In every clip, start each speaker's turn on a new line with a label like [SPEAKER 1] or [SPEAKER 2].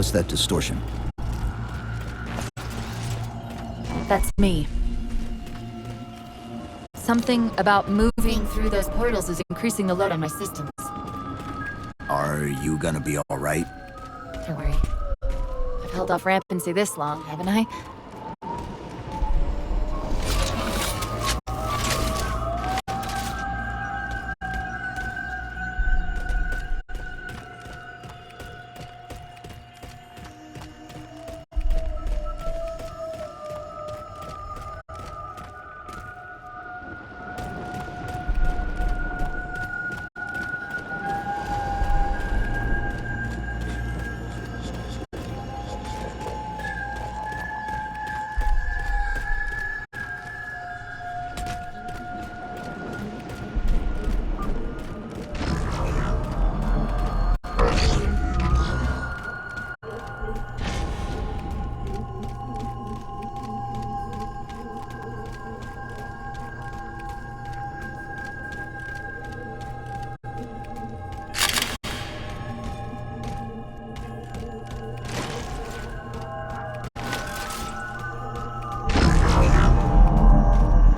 [SPEAKER 1] What's that distortion?
[SPEAKER 2] That's me. Something about moving through those portals is increasing the load on my systems.
[SPEAKER 1] Are you gonna be alright?
[SPEAKER 2] Don't worry. I've held off rampancy this long, haven't I?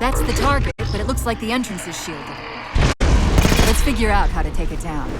[SPEAKER 2] That's the target, but it looks like the entrance is shielded. Let's figure out how to take it down.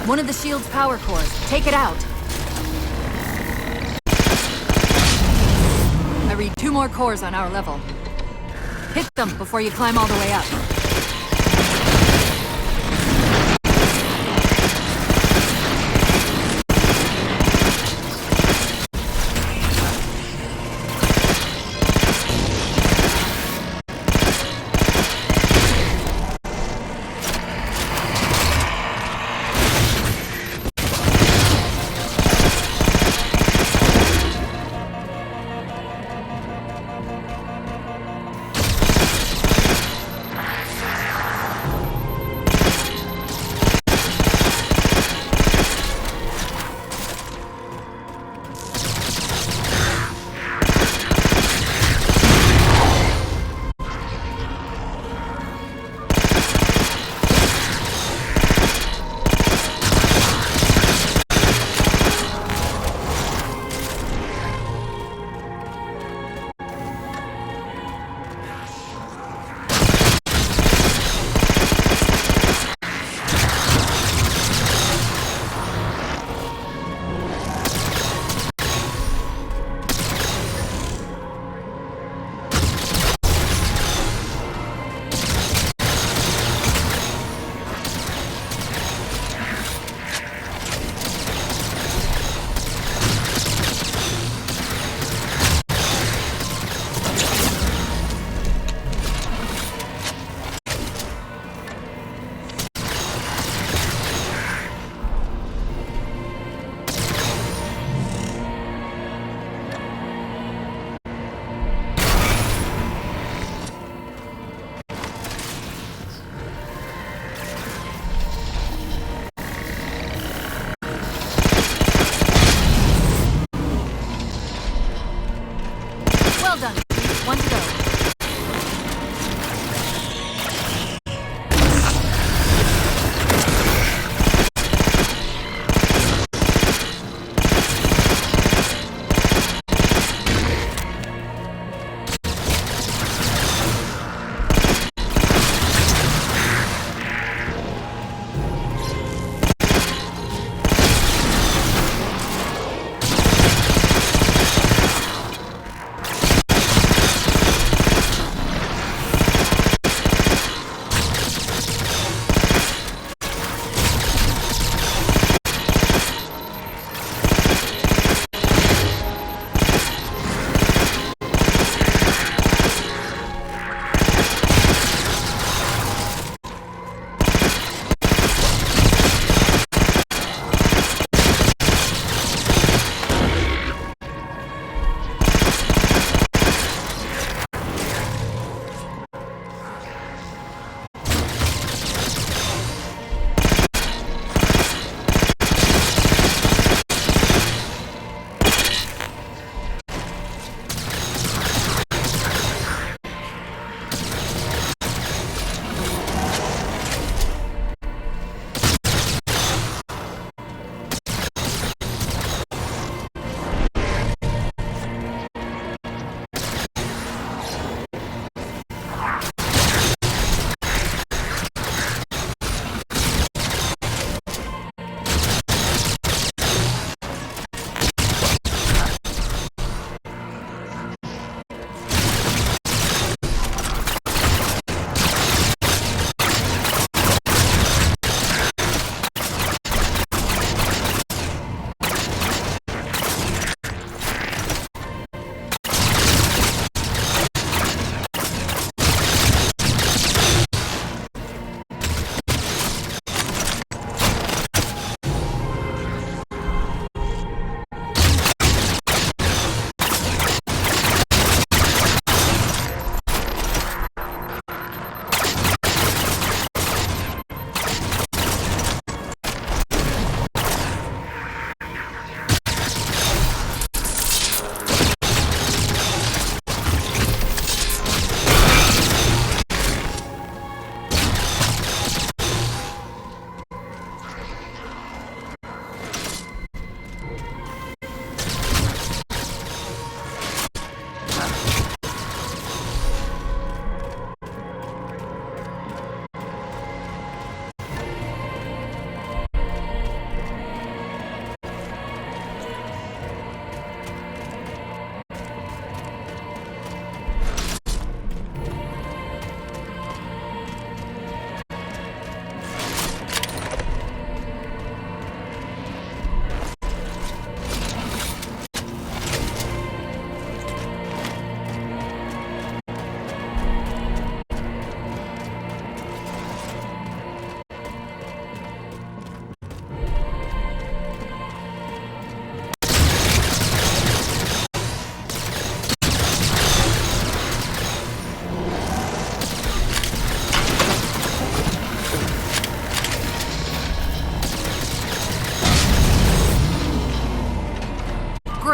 [SPEAKER 2] One of the shield's power cores. Take it out. I read 2 more cores on our level. Hit them before you climb all the way up. Well done. 1 to go.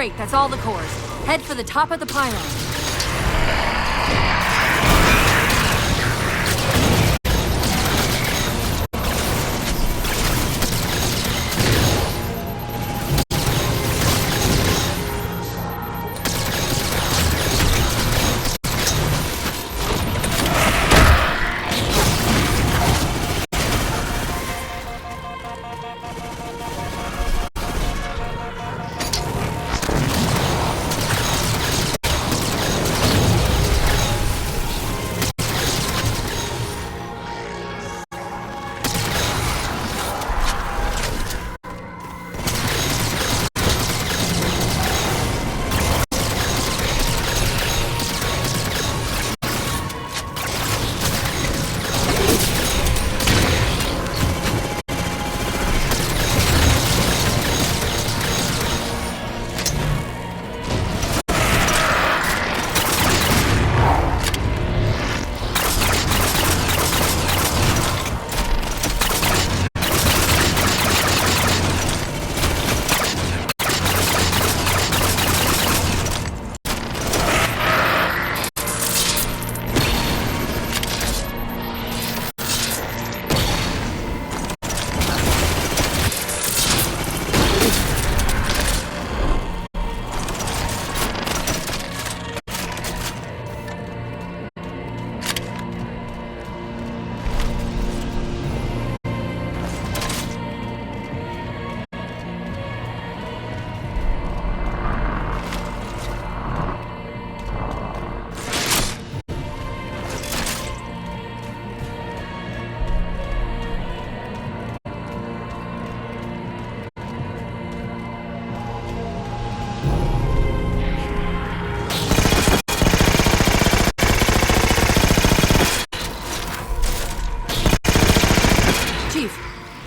[SPEAKER 2] Great, that's all the cores. Head for the top of the pylon.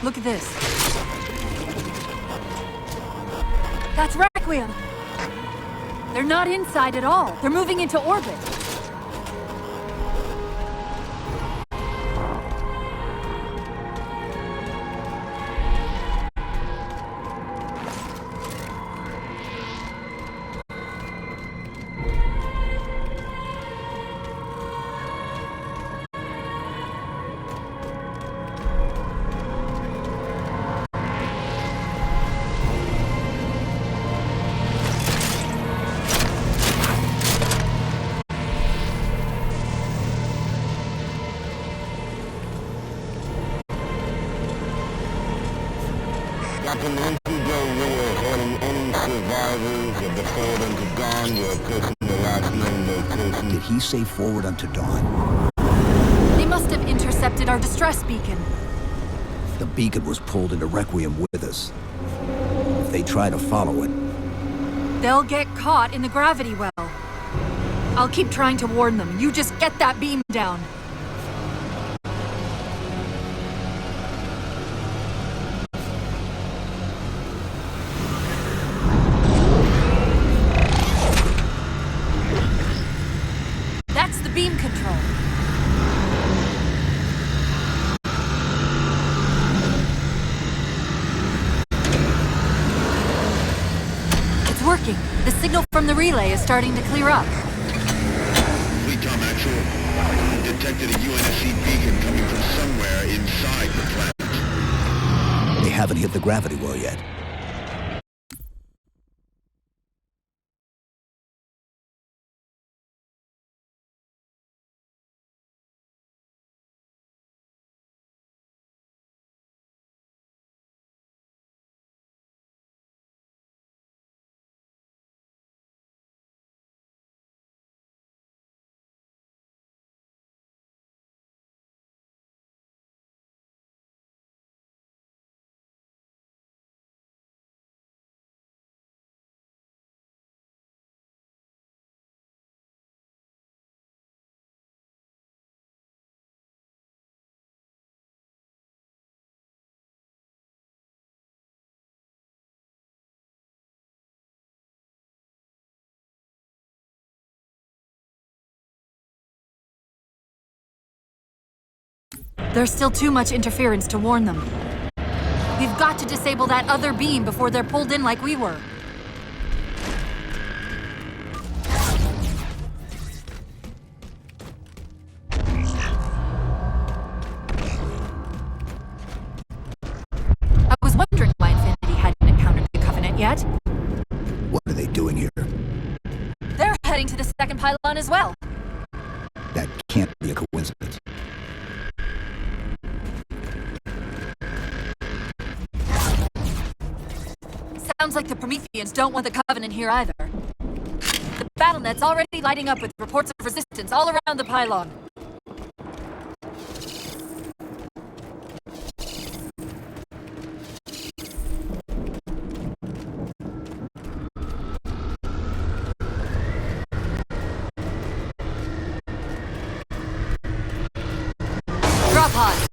[SPEAKER 2] Look at this. That's Requiem! They're not inside at all. They're moving into orbit.
[SPEAKER 3] Captain Infigo, we are holding any survivors of the Forward Unto Dawn. We are approaching the last known location.
[SPEAKER 1] Did he say forward unto dawn?
[SPEAKER 2] They must have intercepted our distress beacon.
[SPEAKER 1] The beacon was pulled into Requiem with us. If they try to follow it,
[SPEAKER 2] They'll get caught in the gravity well. I'll keep trying to warn them. You just get that beam down. That's the beam control. It's working. The signal from the relay is starting to clear up.
[SPEAKER 3] Fleet-Tom Actual. Detected a UNSC beacon coming from somewhere inside the planet.
[SPEAKER 1] they haven't hit the gravity well yet.
[SPEAKER 2] There's still too much interference to warn them. We've got to disable that other beam before they're pulled in like we were. heading to the second pylon as well.
[SPEAKER 1] That can't be a coincidence.
[SPEAKER 2] Sounds like the Prometheans don't want the Covenant here either. The BattleNet's already lighting up with reports of resistance all around the pylon. Drop pod.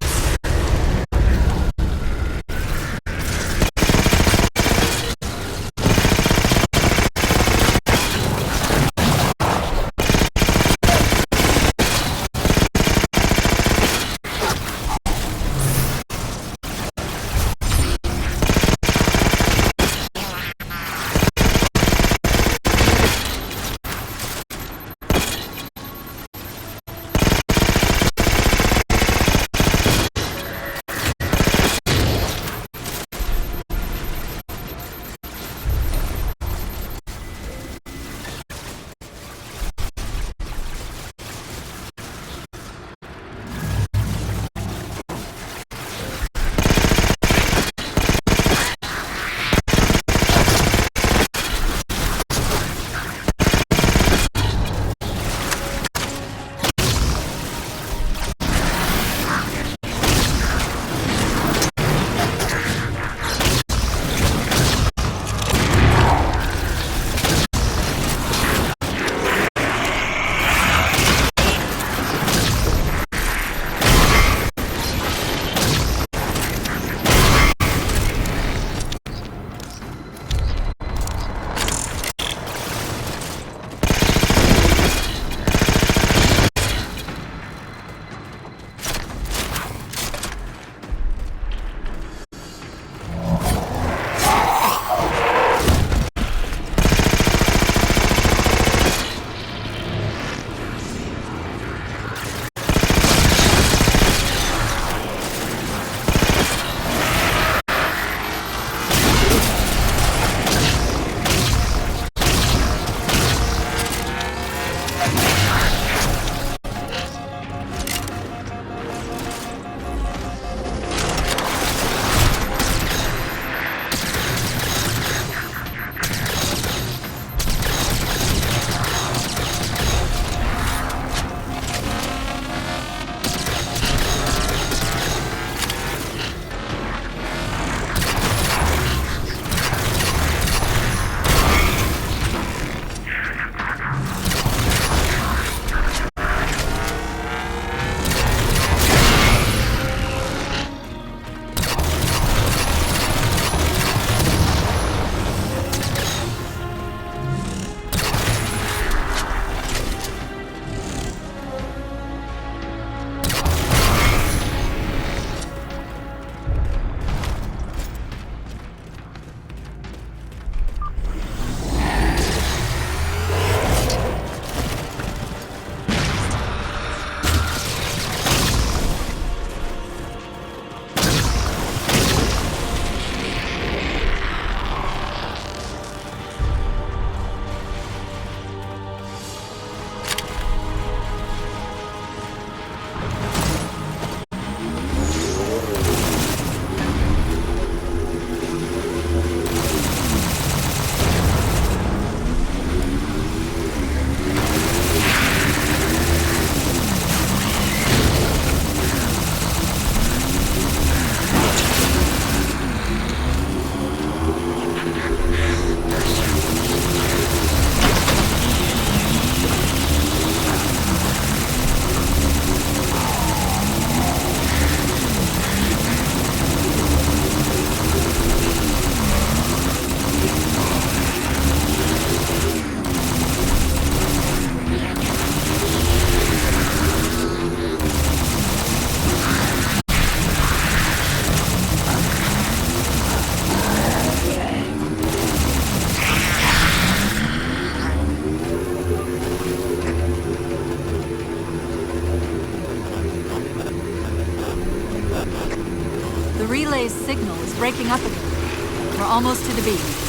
[SPEAKER 2] relay's signal is breaking up again. We're almost to the beacon.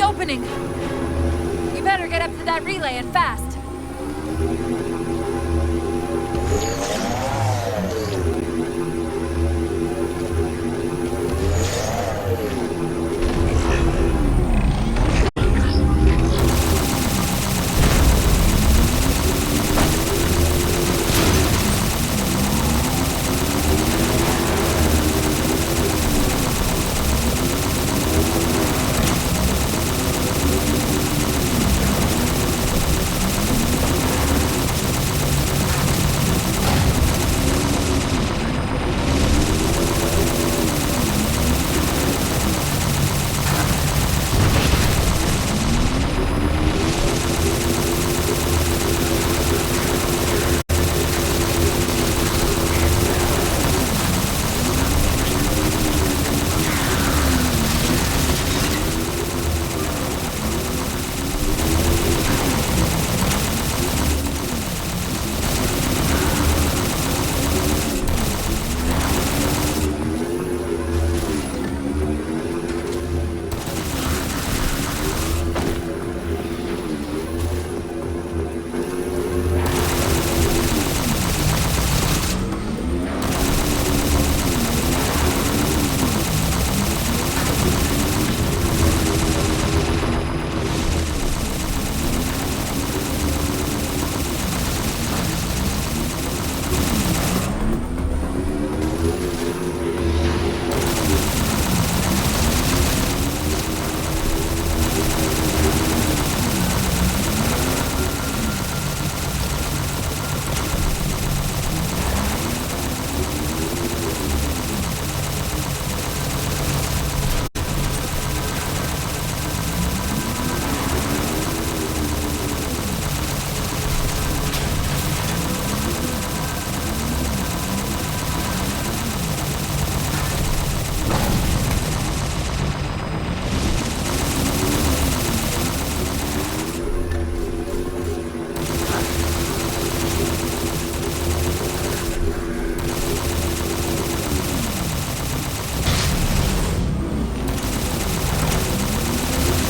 [SPEAKER 2] the opening! We better get up to that relay and fast!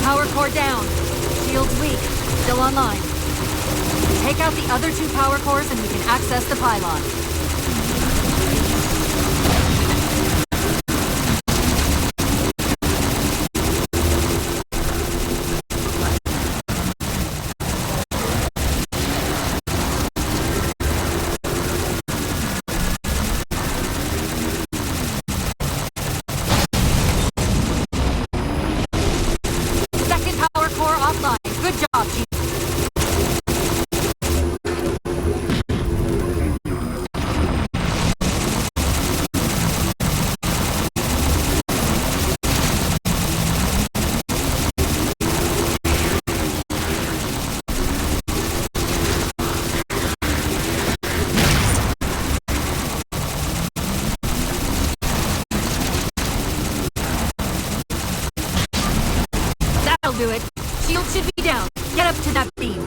[SPEAKER 2] Power core down. Shield's weak. Still online. Take out the other two power cores and we can access the pylon. Second power core offline. Good job, team. That'll do it. Shield should be down. Get up to that beam.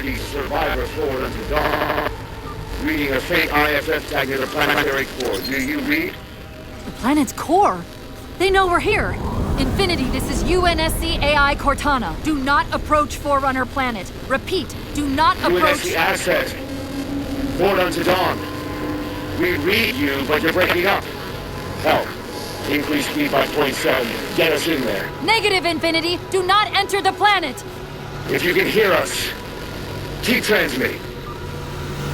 [SPEAKER 4] Infinity Survivor forward until dawn. Reading a faint IFF tag near the planetary core. Do you read?
[SPEAKER 2] The planet's core? They know we're here. Infinity, this is UNSC AI Cortana. Do not approach Forerunner planet. Repeat, do not approach...
[SPEAKER 4] UNSC asset. Forward unto dawn. We read you, but you're breaking up. Help. Increase speed by 0.7. Get us in there.
[SPEAKER 2] Negative, Infinity. Do not enter the planet.
[SPEAKER 4] If you can hear us, keep transmitting.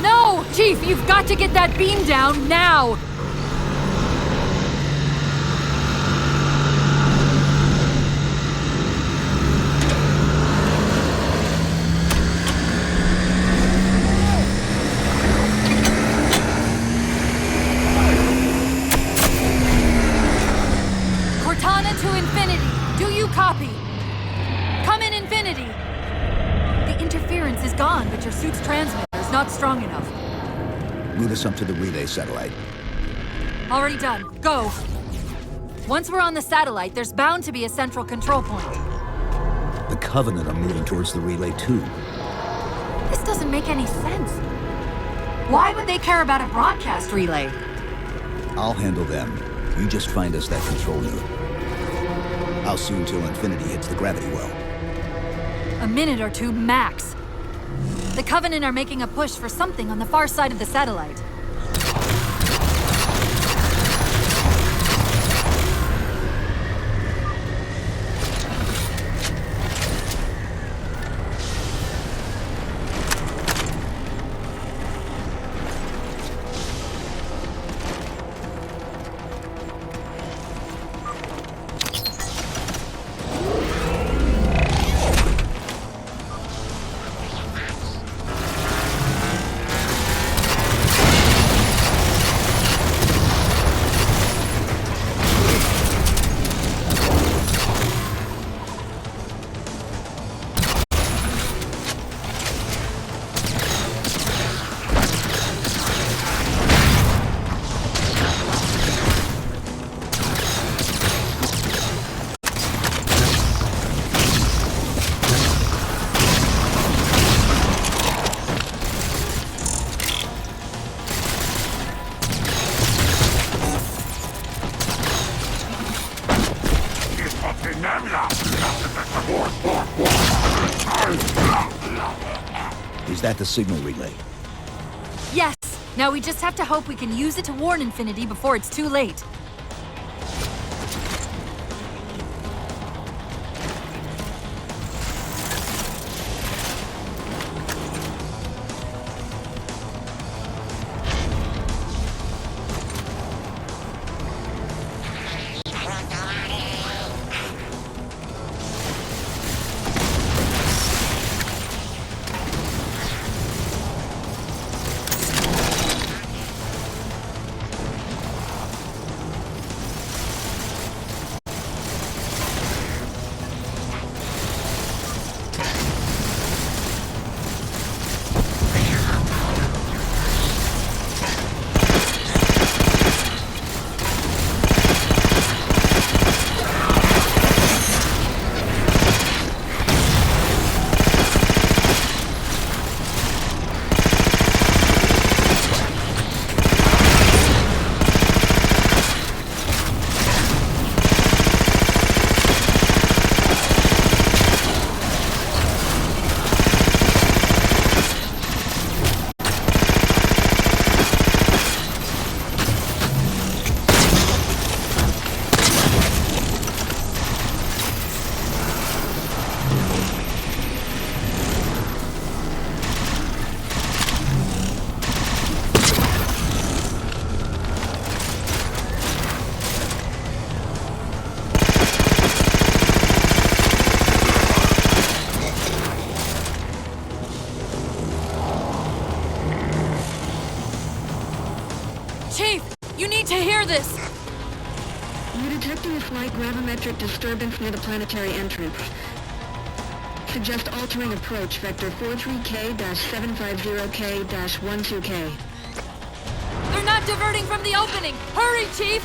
[SPEAKER 2] No! Chief, you've got to get that beam down now! Cortana to Infinity. Do you copy? Come in, Infinity. The interference is gone, but your suit's transmitter is not strong enough.
[SPEAKER 1] Route us up to the relay satellite.
[SPEAKER 2] Already done. Go. Once we're on the satellite, there's bound to be a central control point.
[SPEAKER 1] The Covenant are moving towards the relay too.
[SPEAKER 2] This doesn't make any sense. Why would they care about a broadcast relay?
[SPEAKER 1] I'll handle them. You just find us that control node. How soon till Infinity hits the gravity well?
[SPEAKER 2] A minute or two max. The Covenant are making a push for something on the far side of the satellite.
[SPEAKER 1] Is that the signal relay?
[SPEAKER 2] Yes! Now we just have to hope we can use it to warn Infinity before it's too late. Chief, you need to hear this!
[SPEAKER 5] You're detecting a slight gravimetric disturbance near the planetary entrance. Suggest altering approach vector 43K-750K-12K.
[SPEAKER 2] They're not diverting from the opening! Hurry, Chief!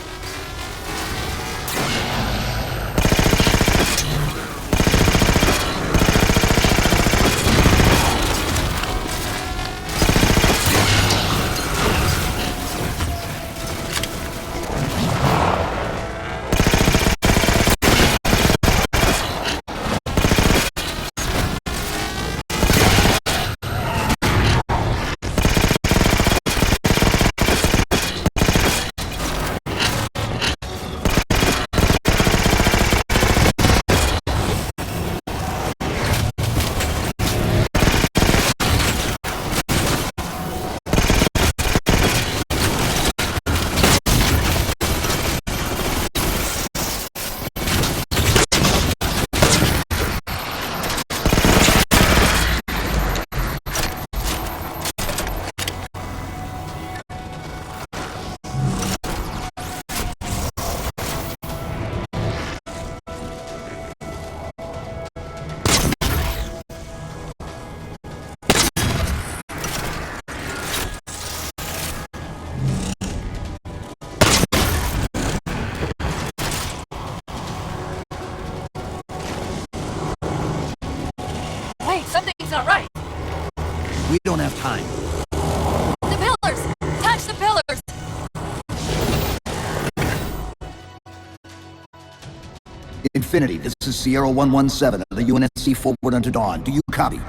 [SPEAKER 1] Infinity, this is Sierra 117 of the UNSC forward unto dawn. Do you copy?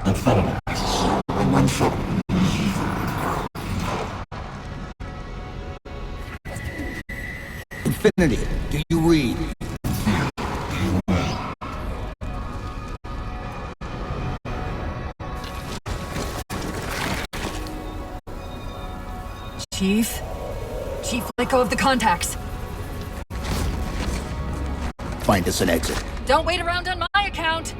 [SPEAKER 1] Infinity, do you read?
[SPEAKER 2] Chief? Chief, let go of the contacts.
[SPEAKER 1] Find us an exit.
[SPEAKER 2] Don't wait around on my account.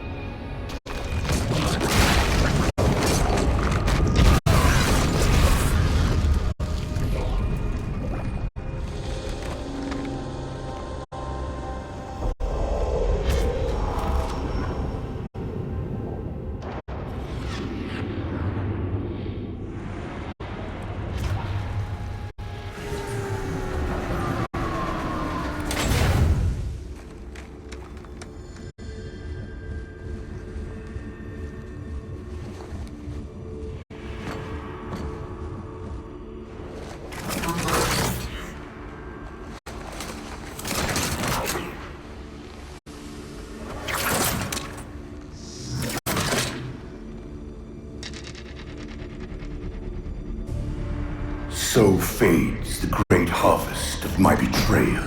[SPEAKER 6] So fades the great harvest of my betrayal.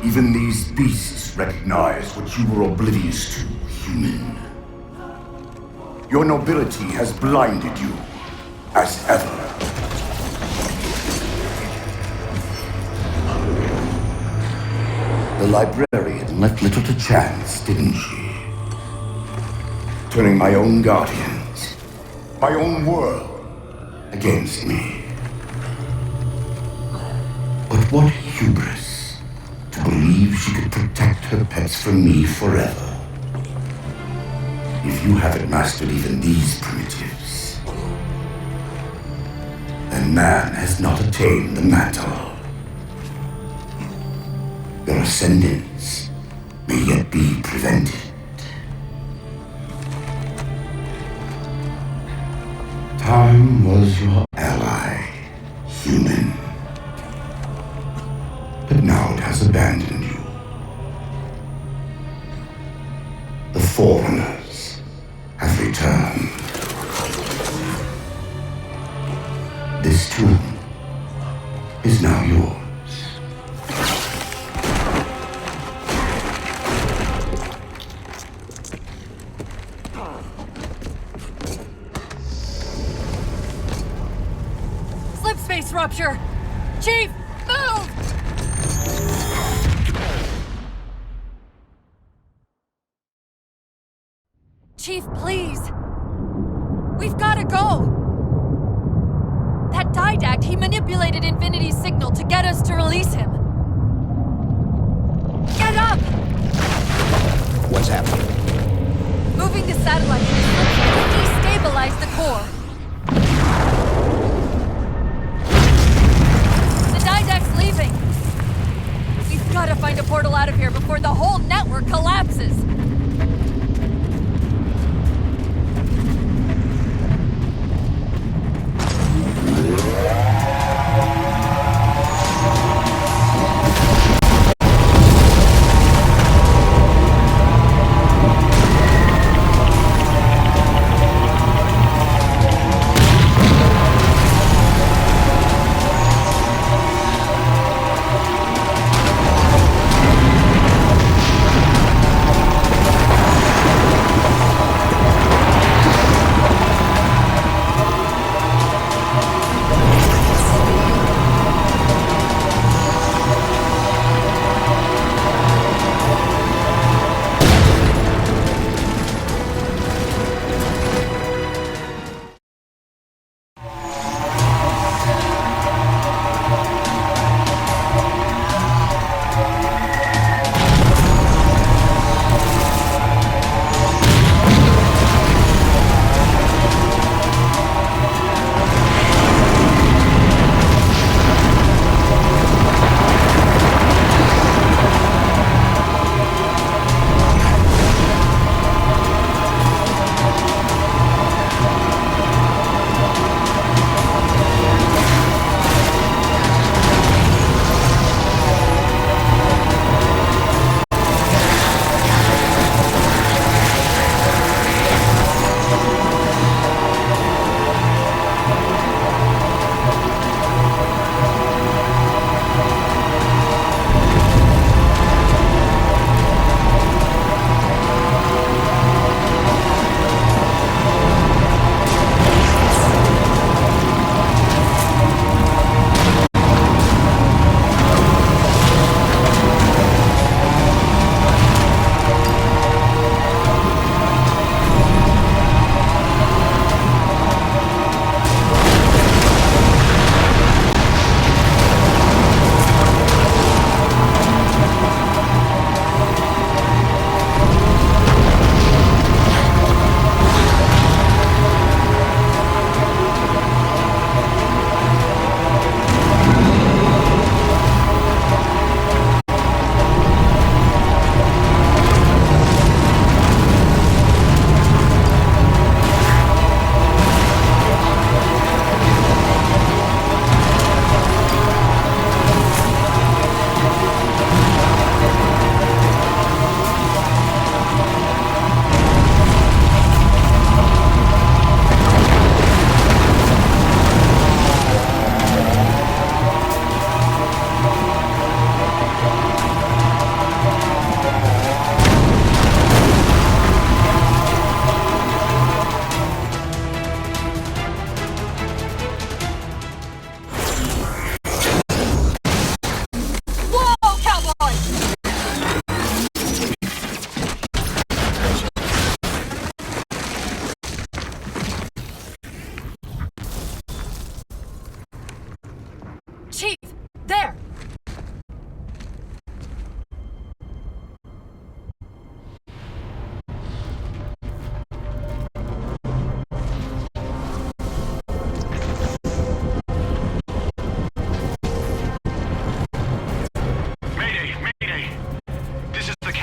[SPEAKER 6] Even these beasts recognize what you were oblivious to, human. Your nobility has blinded you, as ever. The librarian left little to chance, didn't she? Turning my own guardians, my own world, against me. But what hubris to believe she could protect her pets from me forever. If you haven't mastered even these primitives, then man has not attained the mantle. Your ascendance may yet be prevented. Time was your ally, human. But now it has abandoned you. The Forerunners have returned. This tomb is now yours.
[SPEAKER 2] Space rupture! Chief, move! Chief, please. We've gotta go! That Didact, he manipulated Infinity's signal to get us to release him. Get up!
[SPEAKER 1] What's happening?
[SPEAKER 2] Moving the satellite to destabilize the core. Didact's leaving! We've got to find a portal out of here before the whole network collapses!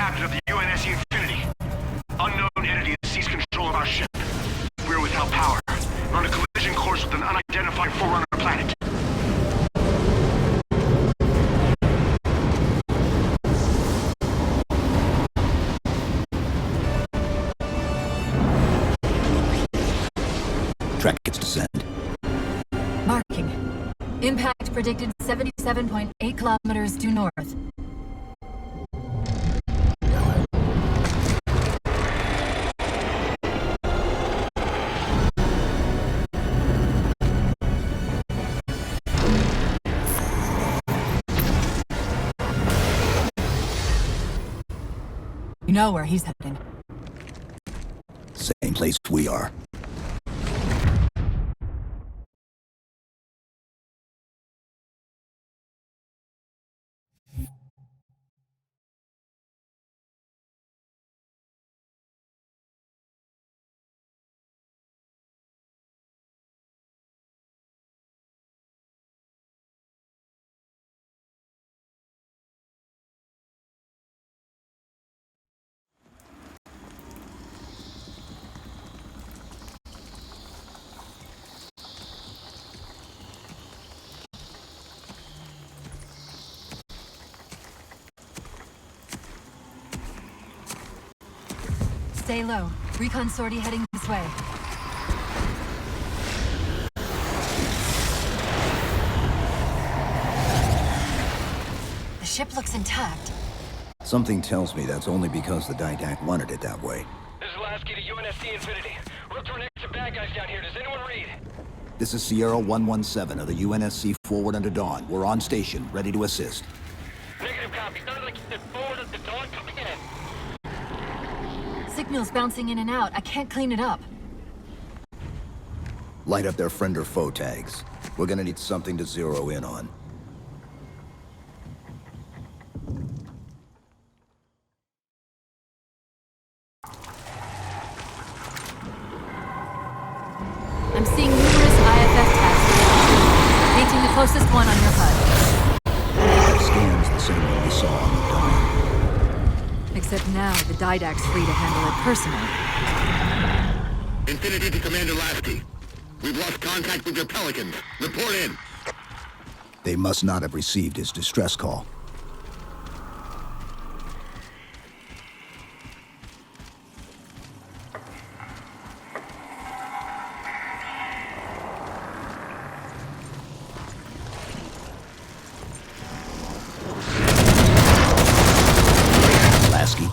[SPEAKER 7] captain of the UNSC Infinity. Unknown entity has seized control of our ship. We're without power. We're on a collision course with an unidentified Forerunner planet.
[SPEAKER 1] Track its descent.
[SPEAKER 2] Marking. Impact predicted 77.8 kilometers due north. You know where he's heading.
[SPEAKER 1] Same place we are.
[SPEAKER 2] Stay low. Recon sortie heading this way. The ship looks intact.
[SPEAKER 1] Something tells me that's only because the Didact wanted it that way.
[SPEAKER 8] This is Lasky to UNSC Infinity. We're up to our next bad guys down here. Does anyone read?
[SPEAKER 1] This is Sierra 117 of the UNSC Forward Unto Dawn. We're on station, ready to assist.
[SPEAKER 8] Negative copy. Sounded like you said forward at the dawn. Come again.
[SPEAKER 2] Signal's bouncing in and out. I can't clean it up.
[SPEAKER 1] Light up their friend or foe tags. We're gonna need something to zero in on.
[SPEAKER 2] I'm seeing numerous IFF tags. Painting the closest one on your HUD.
[SPEAKER 1] That scan's the same one we saw on the Dawn.
[SPEAKER 2] Except now the Didact's free to handle it personally.
[SPEAKER 4] Infinity to Commander Lasky. We've lost contact with your Pelicans. Report in.
[SPEAKER 1] They must not have received his distress call. Lasky?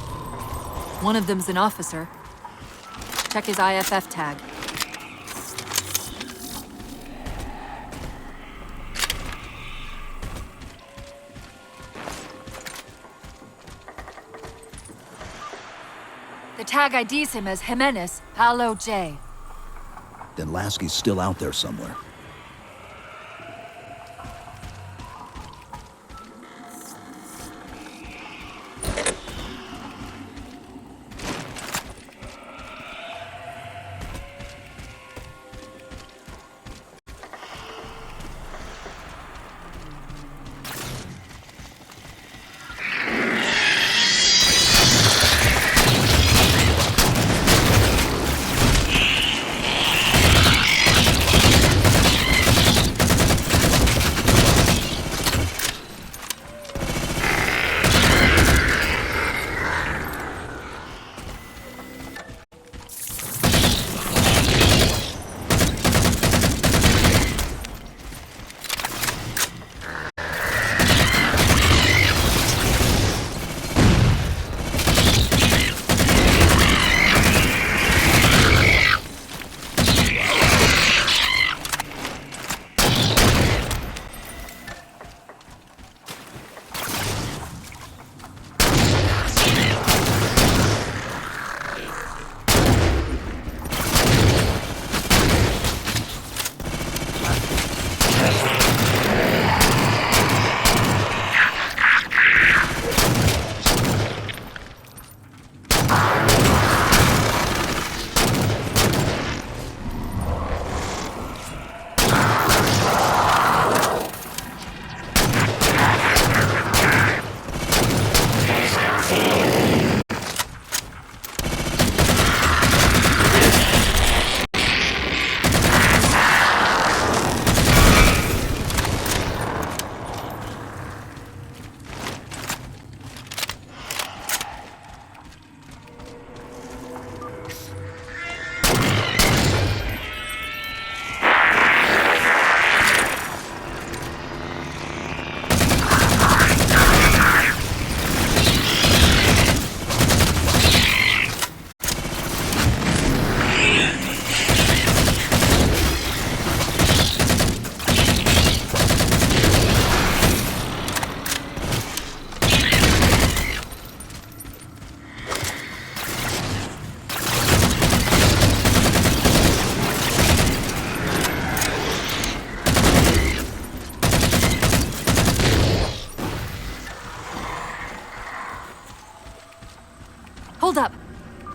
[SPEAKER 2] One of them's an officer. Check his IFF tag. The tag IDs him as Jimenez, Paolo J.
[SPEAKER 1] Then Lasky's still out there somewhere.
[SPEAKER 2] Hold up.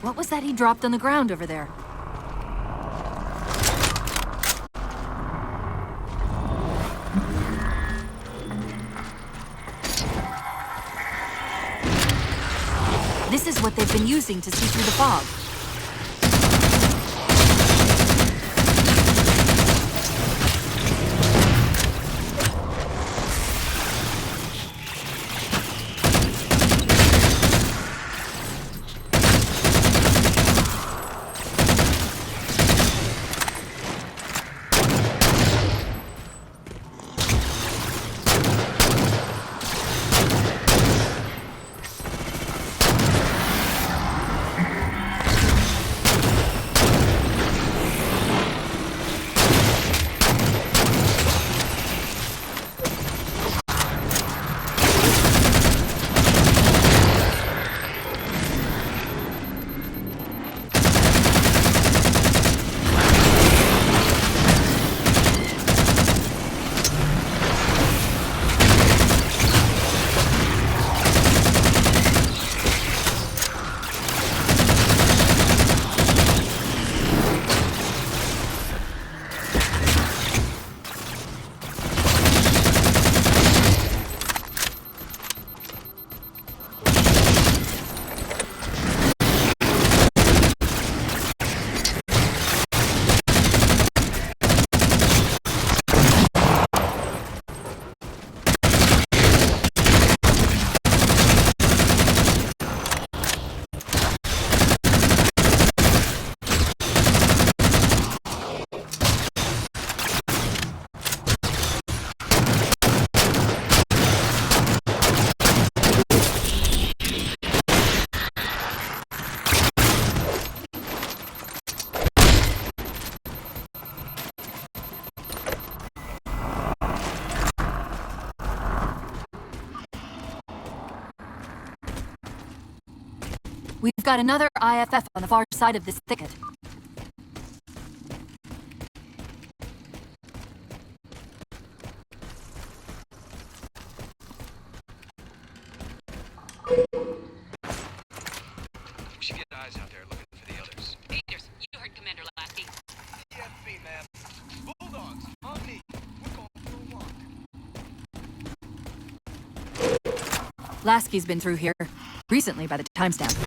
[SPEAKER 2] What was that he dropped on the ground over there? This is what they've been using to see through the fog. We've got another IFF on the far side of this thicket.
[SPEAKER 8] We should get eyes out there looking for the others.
[SPEAKER 9] Peters, you heard Commander Lasky.
[SPEAKER 7] EFB, man. Bulldogs, on me. We're going for a walk.
[SPEAKER 2] Lasky's been through here. Recently, by the timestamp.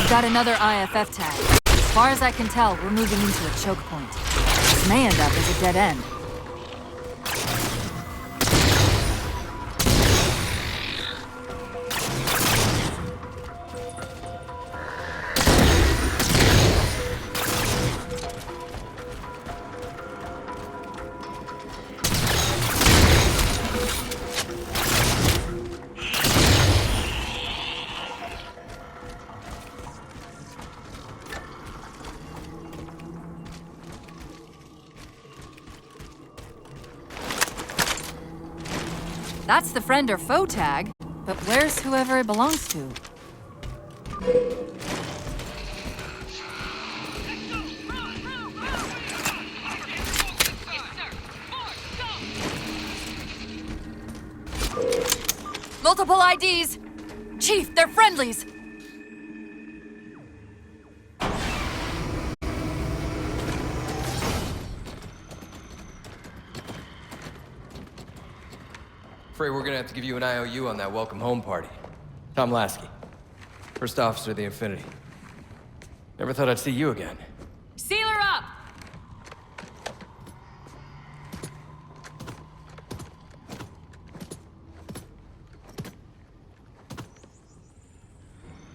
[SPEAKER 2] Got another IFF tag. As far as I can tell, we're moving into a choke point. This may end up as a dead end. That's the friend or foe tag, but where's whoever it belongs to? Multiple IDs! Chief, they're friendlies!
[SPEAKER 10] Afraid we're gonna have to give you an IOU on that welcome home party. Tom Lasky, first officer of the Infinity. Never thought I'd see you again.
[SPEAKER 2] Seal her up!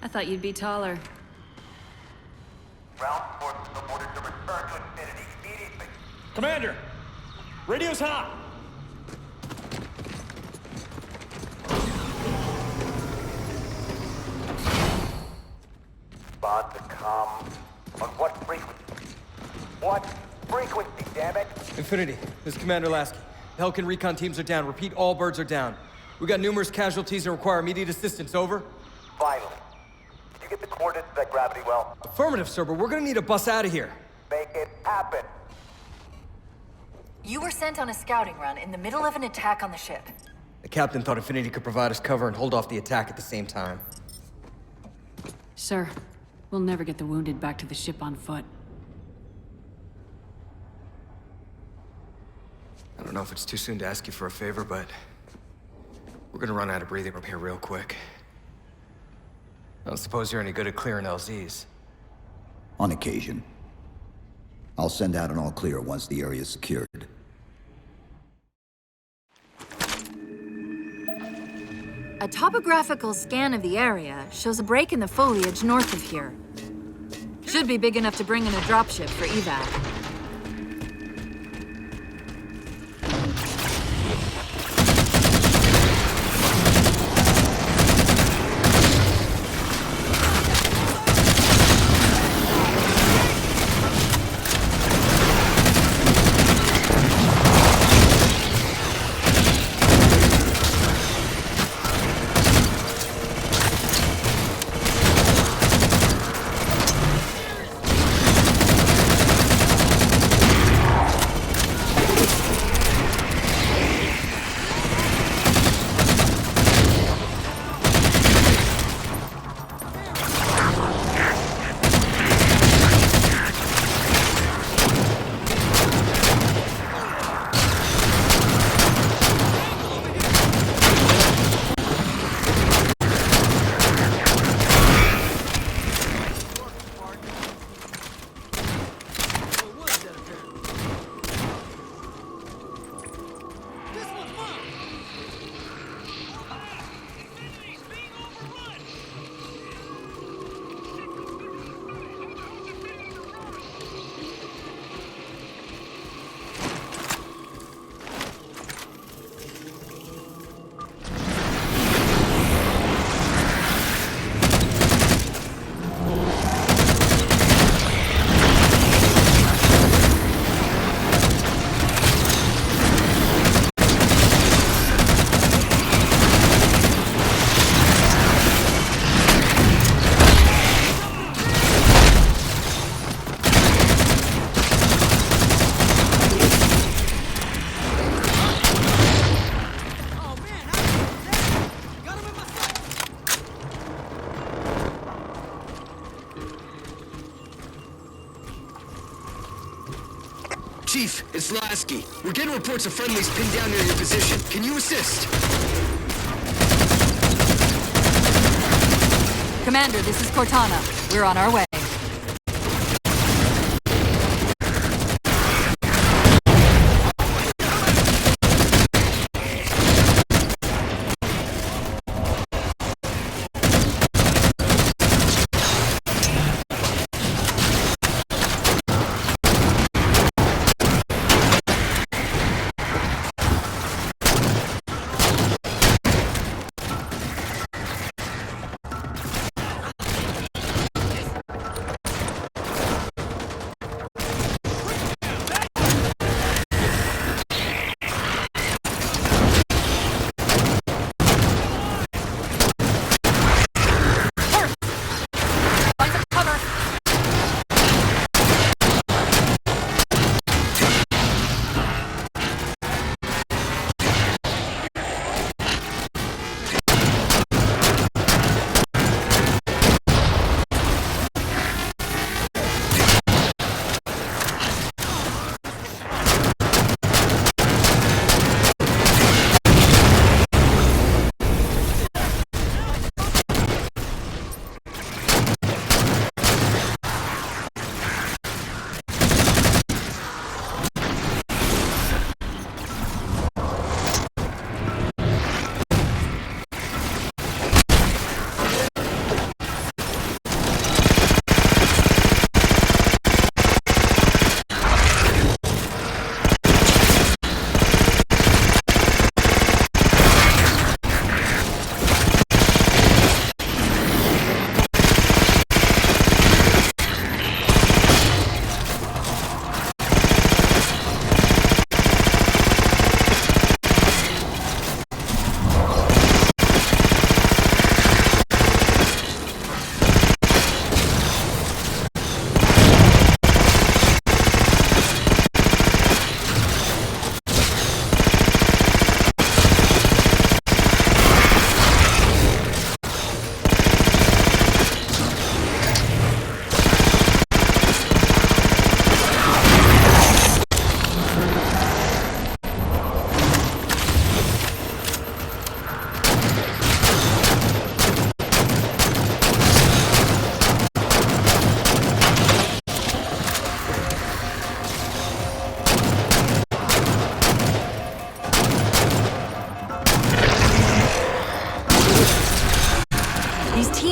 [SPEAKER 2] I thought you'd be taller.
[SPEAKER 11] Ground forces have ordered to return to Infinity immediately.
[SPEAKER 4] Commander! Radio's hot!
[SPEAKER 11] Respond to com. On what frequency? What frequency, damn it?
[SPEAKER 10] Infinity, this is Commander Lasky. The Helkin recon teams are down. Repeat, all birds are down. We got numerous casualties and require immediate assistance, over.
[SPEAKER 11] Finally. Did you get the coordinates of that gravity well?
[SPEAKER 10] Affirmative, sir, but we're gonna need a bus out of here.
[SPEAKER 11] Make it happen.
[SPEAKER 2] You were sent on a scouting run in the middle of an attack on the ship.
[SPEAKER 10] The captain thought Infinity could provide us cover and hold off the attack at the same time.
[SPEAKER 12] Sir, we'll never get the wounded back to the ship on foot.
[SPEAKER 10] I don't know if it's too soon to ask you for a favor, but we're gonna run out of breathing room here real quick. I don't suppose you're any good at clearing LZs.
[SPEAKER 1] On occasion. I'll send out an all clear once the area is secured.
[SPEAKER 2] A topographical scan of the area shows a break in the foliage north of here. Should be big enough to bring in a dropship for evac.
[SPEAKER 13] Chief, it's Lasky. We're getting reports of friendlies pinned down near your position. Can you assist?
[SPEAKER 2] Commander, this is Cortana. We're on our way.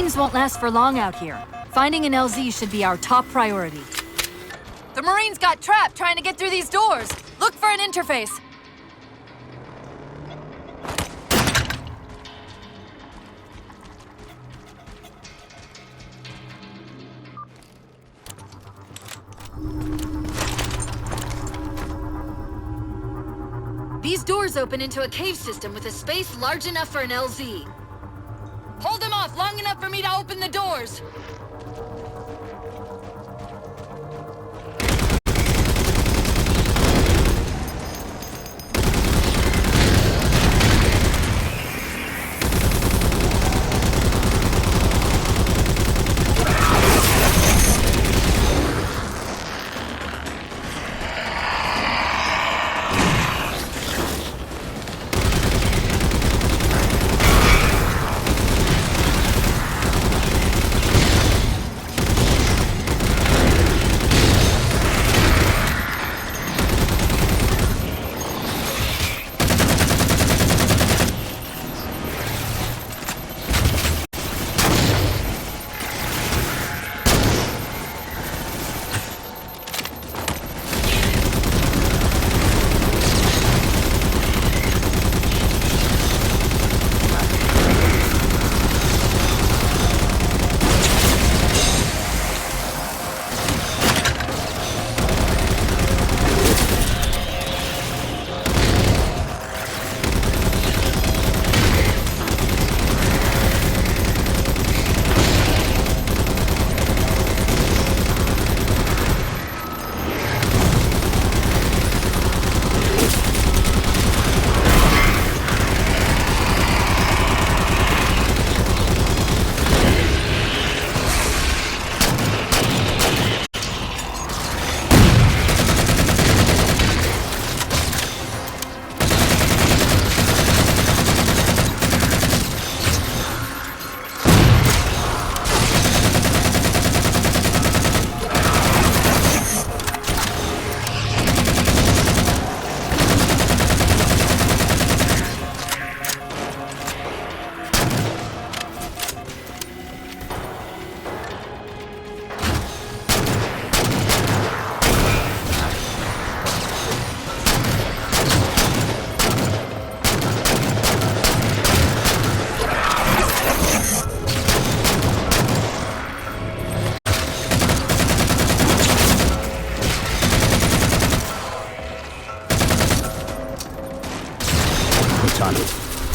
[SPEAKER 2] Marines won't last for long out here. Finding an LZ should be our top priority. The Marines got trapped trying to get through these doors. Look for an interface. These doors open into a cave system with a space large enough for an LZ. Hold them off long enough for me to open the doors.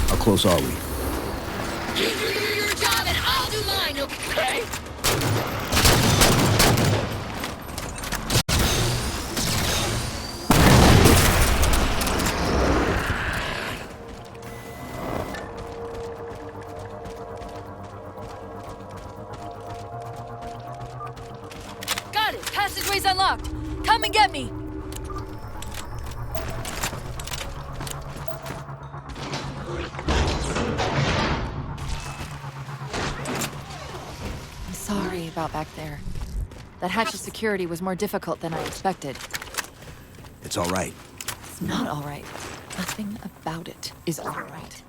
[SPEAKER 1] How close are we?
[SPEAKER 2] You do your job and I'll do mine, okay? Got it! Passageway's unlocked! Come and get me!
[SPEAKER 14] Sorry about back there. That hatch of security was more difficult than I expected.
[SPEAKER 1] It's all right.
[SPEAKER 14] It's not all right. Nothing about it is all right.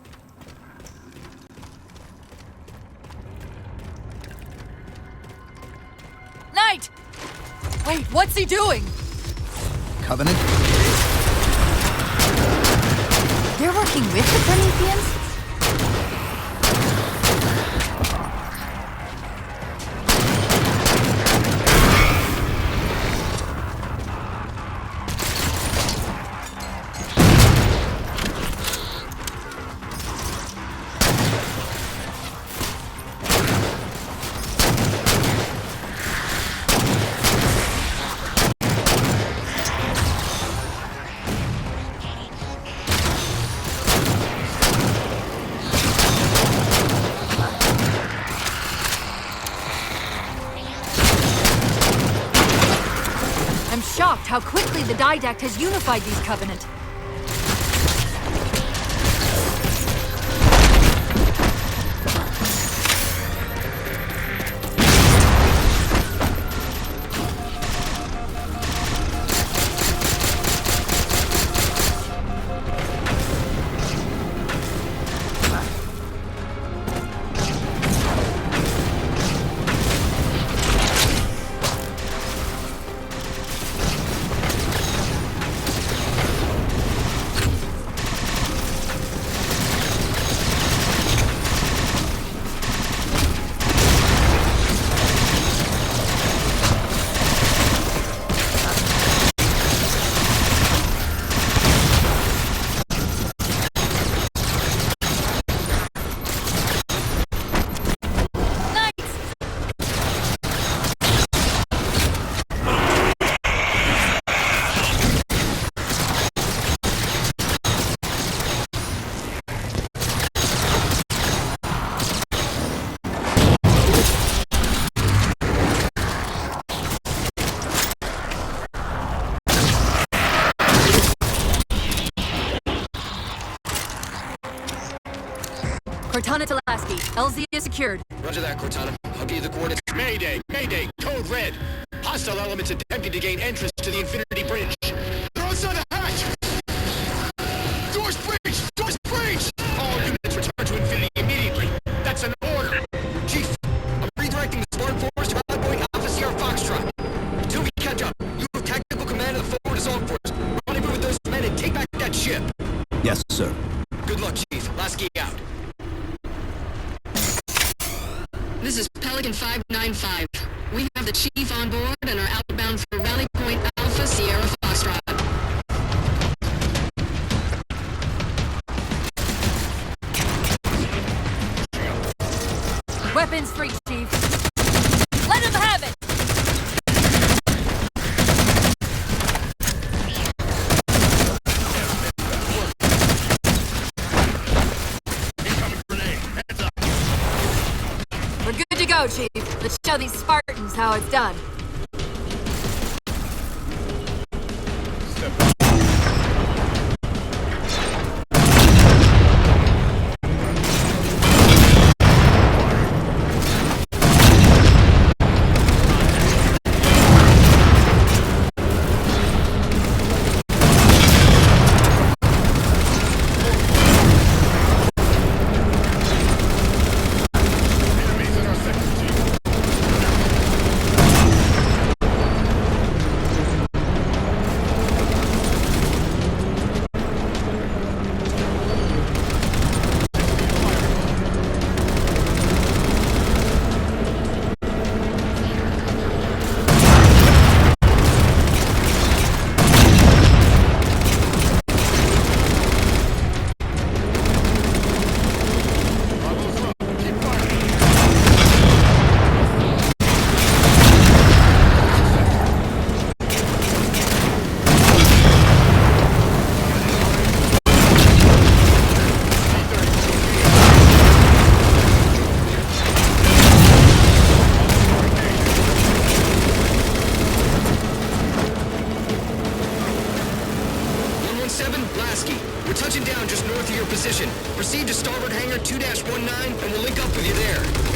[SPEAKER 2] Knight! Wait, what's he doing?
[SPEAKER 1] Covenant?
[SPEAKER 14] They're working with the Prometheans?
[SPEAKER 2] I'm shocked how quickly the Didact has unified these Covenant. Cortana to Lasky. LZ is secured.
[SPEAKER 13] Roger that, Cortana. I'll give you the coordinates.
[SPEAKER 4] Mayday! Mayday! Code Red! Hostile elements attempting to gain entrance to the Infinity Bridge. They're outside the hatch! Doors breached! Doors breached! All units return to Infinity immediately. That's an order.
[SPEAKER 13] Chief, I'm redirecting the Spark Force to Rally Point Alpha Sierra Foxtrot. Until we catch up, you have tactical command of the forward assault force. Rendezvous with those men and take back that ship.
[SPEAKER 1] Yes, sir.
[SPEAKER 13] Good luck, Chief. Lasky out.
[SPEAKER 5] This is Pelican 595. We have the Chief on board and are outbound for Rally Point Alpha Sierra Foxtrot.
[SPEAKER 2] Weapons free, Chief. Let him have it! We're good to go, Chief. Let's show these Spartans how it's done.
[SPEAKER 13] We're touching down just north of your position. Proceed to starboard hangar 2-19 and we'll link up with you there.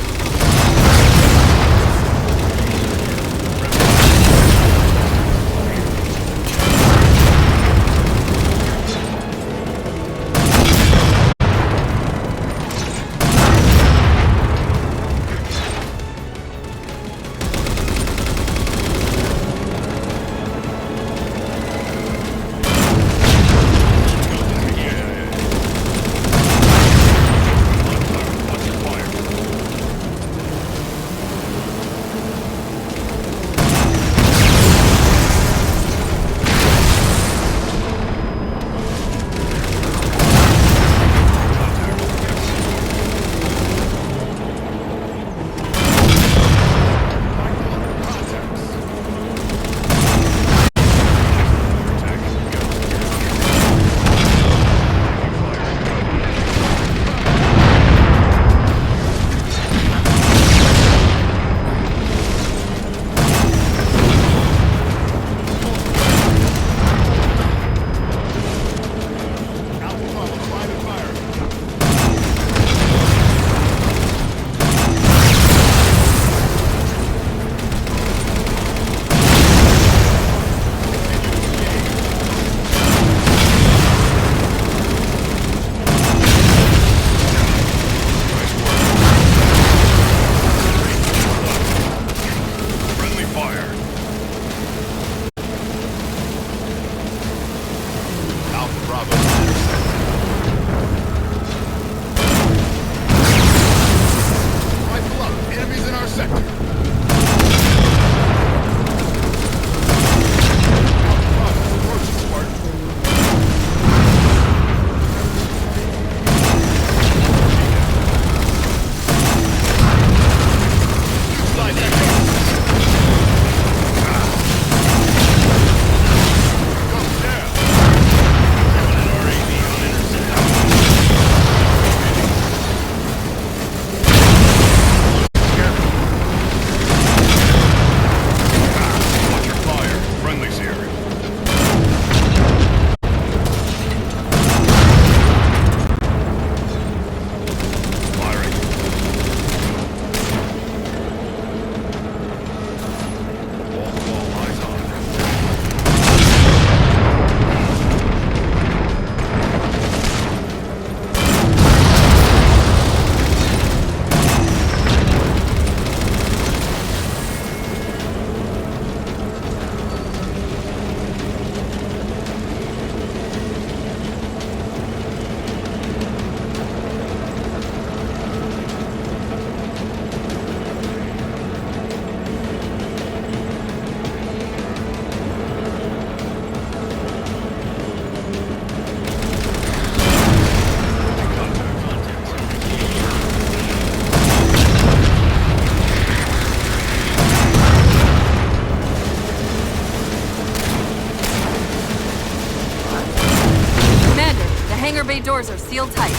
[SPEAKER 2] hangar bay doors are sealed tight.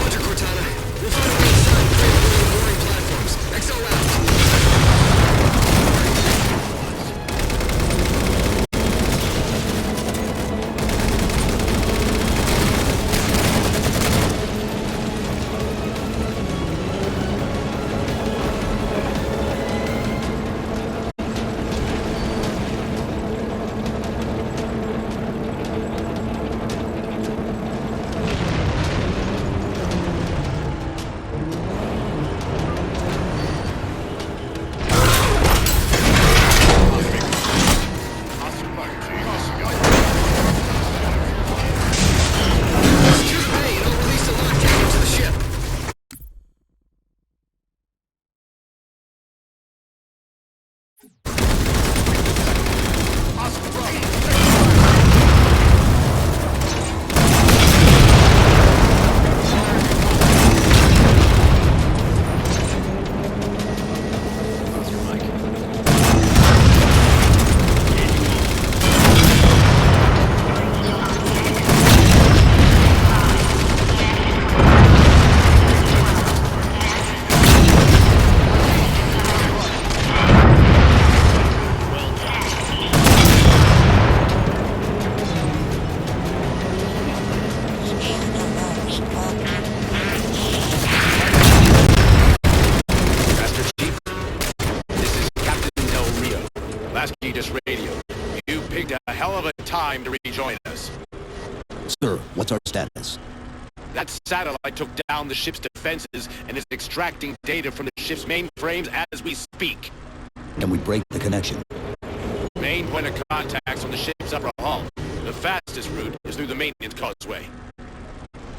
[SPEAKER 13] Roger, Cortana. We'll find a way inside and create one of the mooring platforms. XO out.
[SPEAKER 4] Lasky just radioed. You picked a hell of a time to rejoin us.
[SPEAKER 1] Sir, what's our status?
[SPEAKER 4] That satellite took down the ship's defenses and is extracting data from the ship's mainframes as we speak.
[SPEAKER 1] Can we break the connection?
[SPEAKER 4] Main point of contact's on the ship's upper hull. The fastest route is through the maintenance causeway.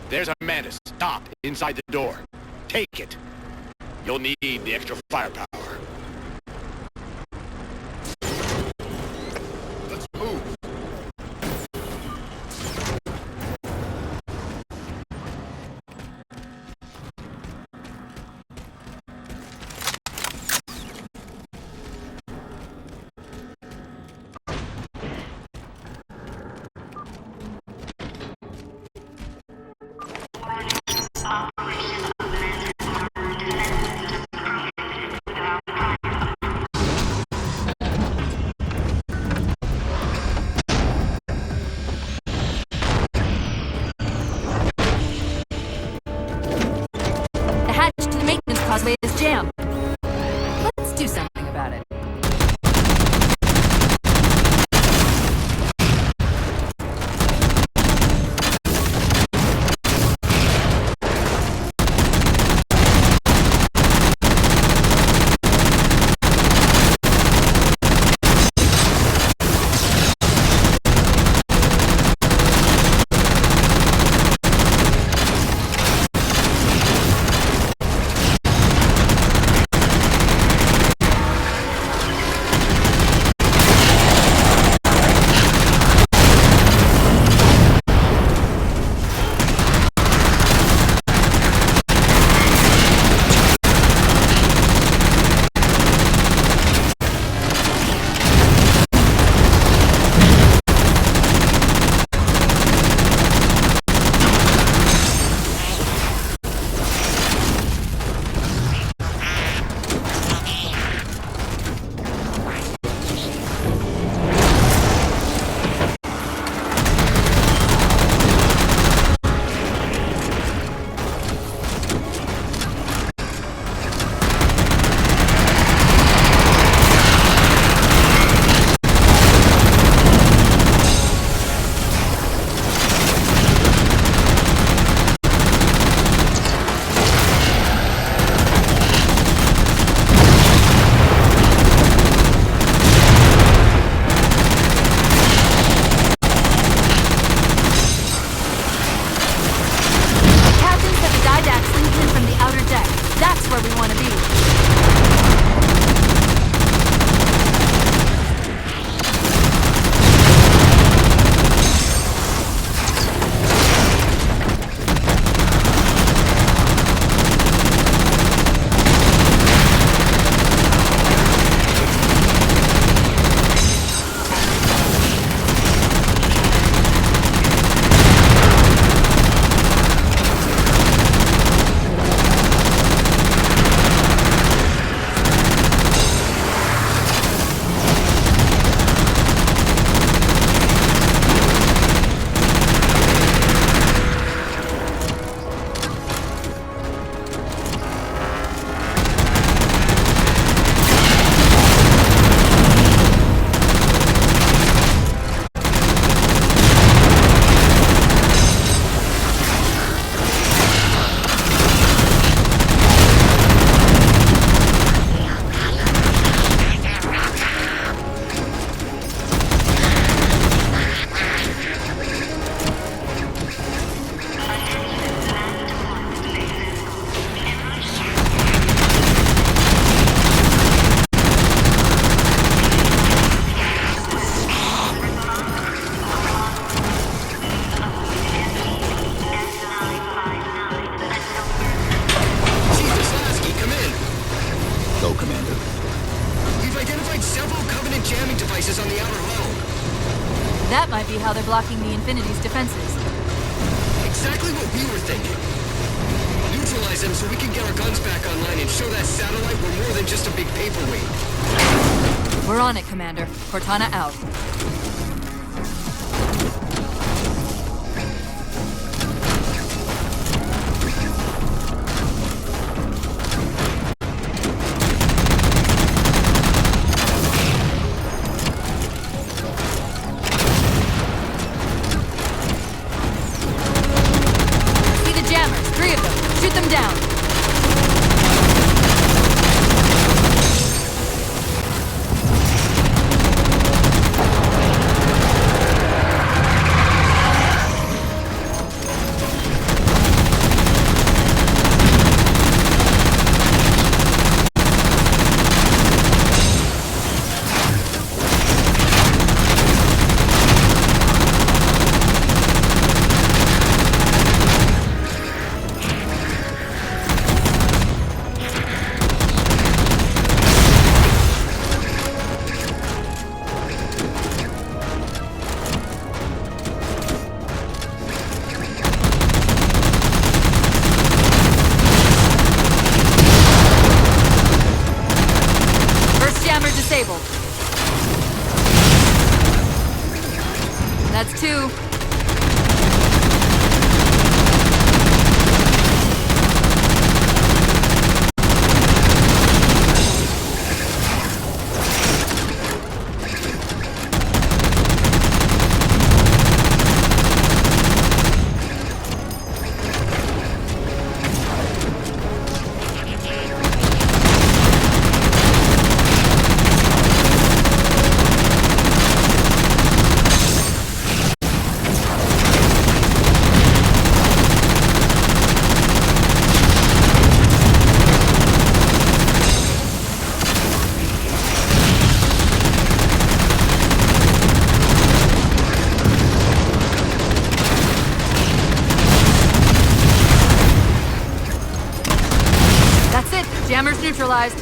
[SPEAKER 4] There's a Mantis docked inside the door. Take it. You'll need the extra firepower. Let's move.
[SPEAKER 2] Causeway is jammed. Let's do something about it. how they're blocking the Infinity's defenses.
[SPEAKER 13] Exactly what we were thinking. Neutralize them so we can get our guns back online and show that satellite we're more than just a big paperweight.
[SPEAKER 2] We're on it, Commander. Cortana out. Disabled. That's 2. Jammers neutralized.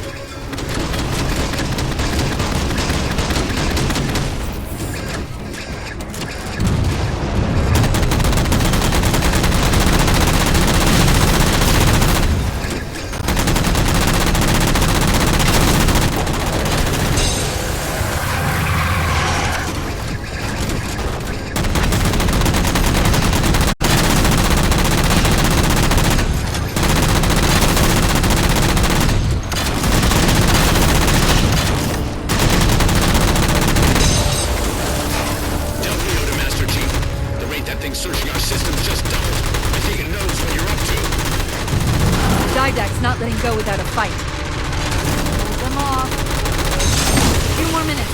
[SPEAKER 2] Didact's not letting go without a fight. Hold them off. A few more minutes.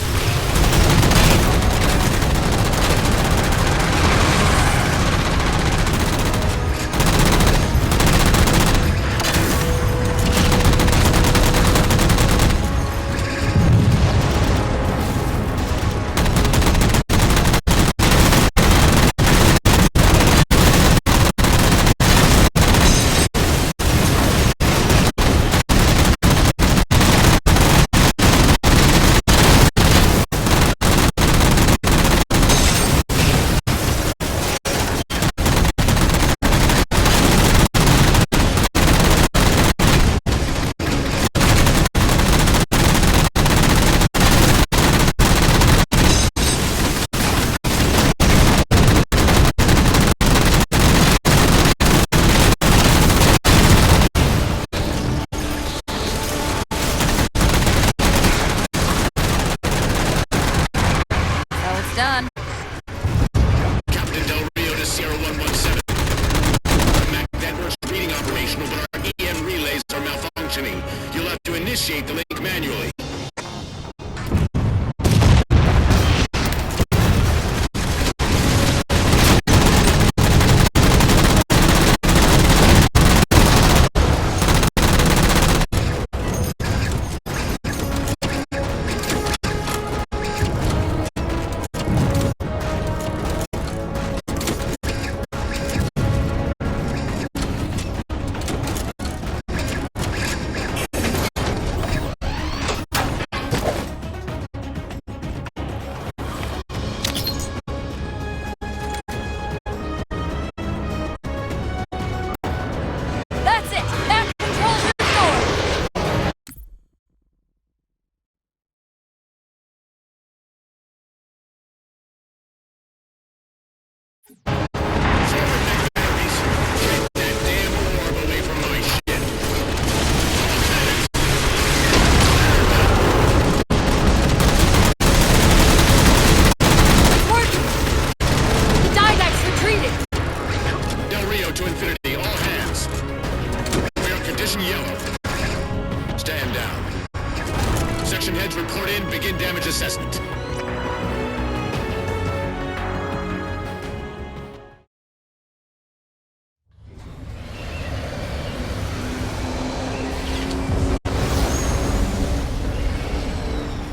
[SPEAKER 4] threat assessment.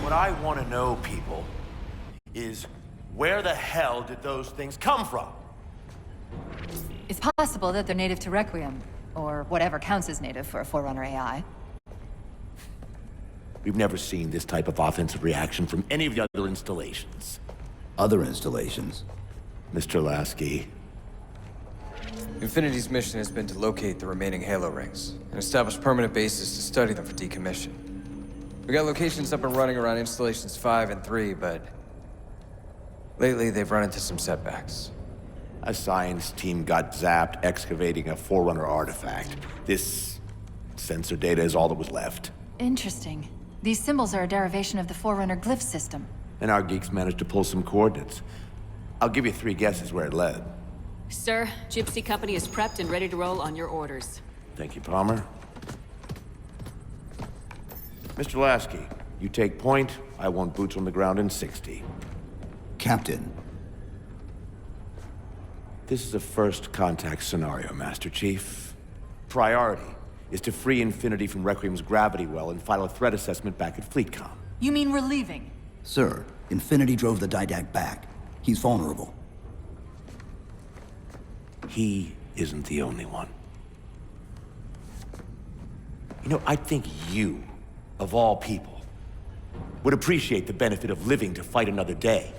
[SPEAKER 15] What I want to know, people, is where the hell did those things come from?
[SPEAKER 2] It's possible that they're native to Requiem, or whatever counts as native for a Forerunner AI.
[SPEAKER 15] We've never seen this type of offensive reaction from any of the other installations.
[SPEAKER 1] Other installations?
[SPEAKER 15] Mr. Lasky.
[SPEAKER 10] Infinity's mission has been to locate the remaining Halo rings, and establish permanent bases to study them for decommission. We got locations up and running around installations 5 and 3, but lately they've run into some setbacks.
[SPEAKER 15] A science team got zapped excavating a Forerunner artifact. This sensor data is all that was left.
[SPEAKER 2] Interesting. These symbols are a derivation of the Forerunner glyph system.
[SPEAKER 15] And our geeks managed to pull some coordinates. I'll give you 3 guesses where it led.
[SPEAKER 12] Sir, Gypsy Company is prepped and ready to roll on your orders.
[SPEAKER 15] Thank you, Palmer. Mr. Lasky, you take point. I want boots on the ground in 60.
[SPEAKER 1] Captain.
[SPEAKER 15] This is a first contact scenario, Master Chief. Priority is to free Infinity from Requiem's gravity well and file a threat assessment back at FleetCom.
[SPEAKER 2] You mean we're leaving?
[SPEAKER 1] Sir, Infinity drove the Didact back. He's vulnerable.
[SPEAKER 15] He isn't the only one. You know, I think you, of all people, would appreciate the benefit of living to fight another day.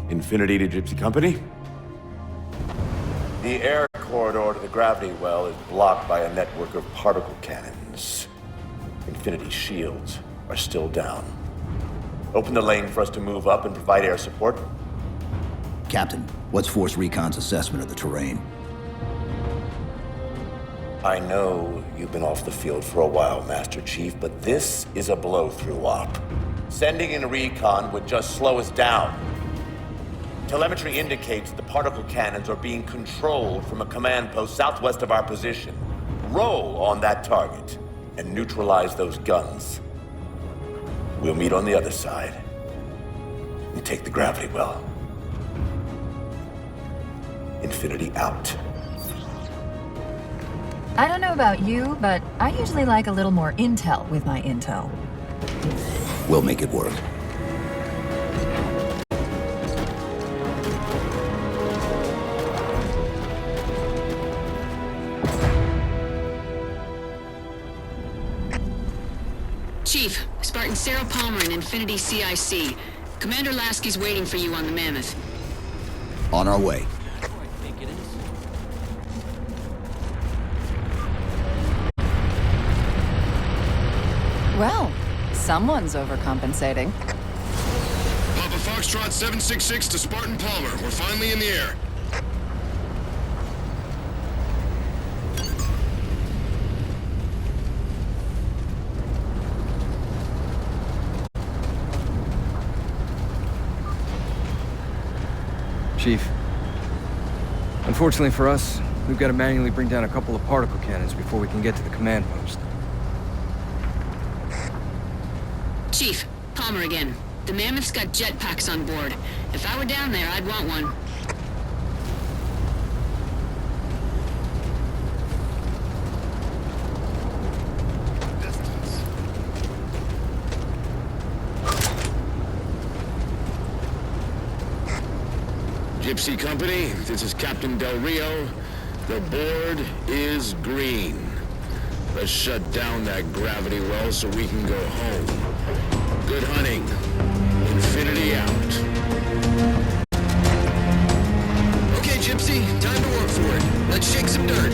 [SPEAKER 15] Infinity to Gypsy Company? The air corridor to the gravity well is blocked by a network of particle cannons. Infinity's shields are still down. Open the lane for us to move up and provide air support.
[SPEAKER 1] Captain, what's Force Recon's assessment of the terrain?
[SPEAKER 15] I know you've been off the field for a while, Master Chief, but this is a blow-through op. Sending in recon would just slow us down. Telemetry indicates the particle cannons are being controlled from a command post southwest of our position. Roll on that target and neutralize those guns. We'll meet on the other side and take the gravity well. Infinity out.
[SPEAKER 2] I don't know about you, but I usually like a little more intel with my intel.
[SPEAKER 1] We'll make it work.
[SPEAKER 12] Chief, Spartan Sarah Palmer in Infinity CIC. Commander Lasky's waiting for you on the Mammoth.
[SPEAKER 1] On our way.
[SPEAKER 14] Well, someone's overcompensating.
[SPEAKER 4] Papa Foxtrot 766 to Spartan Palmer. We're finally in the air.
[SPEAKER 10] Chief. Unfortunately for us, we've got to manually bring down a couple of particle cannons before we can get to the command post.
[SPEAKER 12] Chief, Palmer again. The Mammoth's got jetpacks on board. If I were down there, I'd want one.
[SPEAKER 4] Gypsy Company, this is Captain Del Rio. The board is green. Let's shut down that gravity well so we can go home. Good hunting. Infinity out.
[SPEAKER 13] Okay, Gypsy, time to work for it. Let's shake some dirt.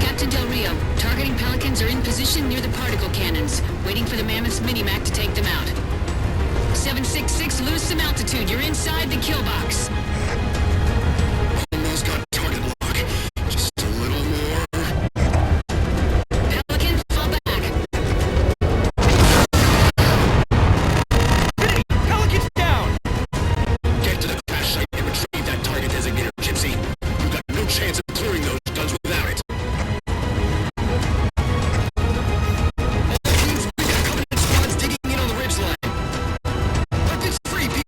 [SPEAKER 12] Captain Del Rio, targeting Pelicans are in position near the particle cannons, waiting for the Mammoth's Minimac to take them out. 766, lose some altitude. You're inside the kill box.
[SPEAKER 4] Almost got target lock. Just a little more.
[SPEAKER 12] Pelican, fall back.
[SPEAKER 13] Pelican's down!
[SPEAKER 4] Get to the crash site and retrieve that target designator, Gypsy. You've got no chance of clearing those guns without it.
[SPEAKER 13] Teams, we got Covenant squads digging in on the ridgeline. Weapons free, people!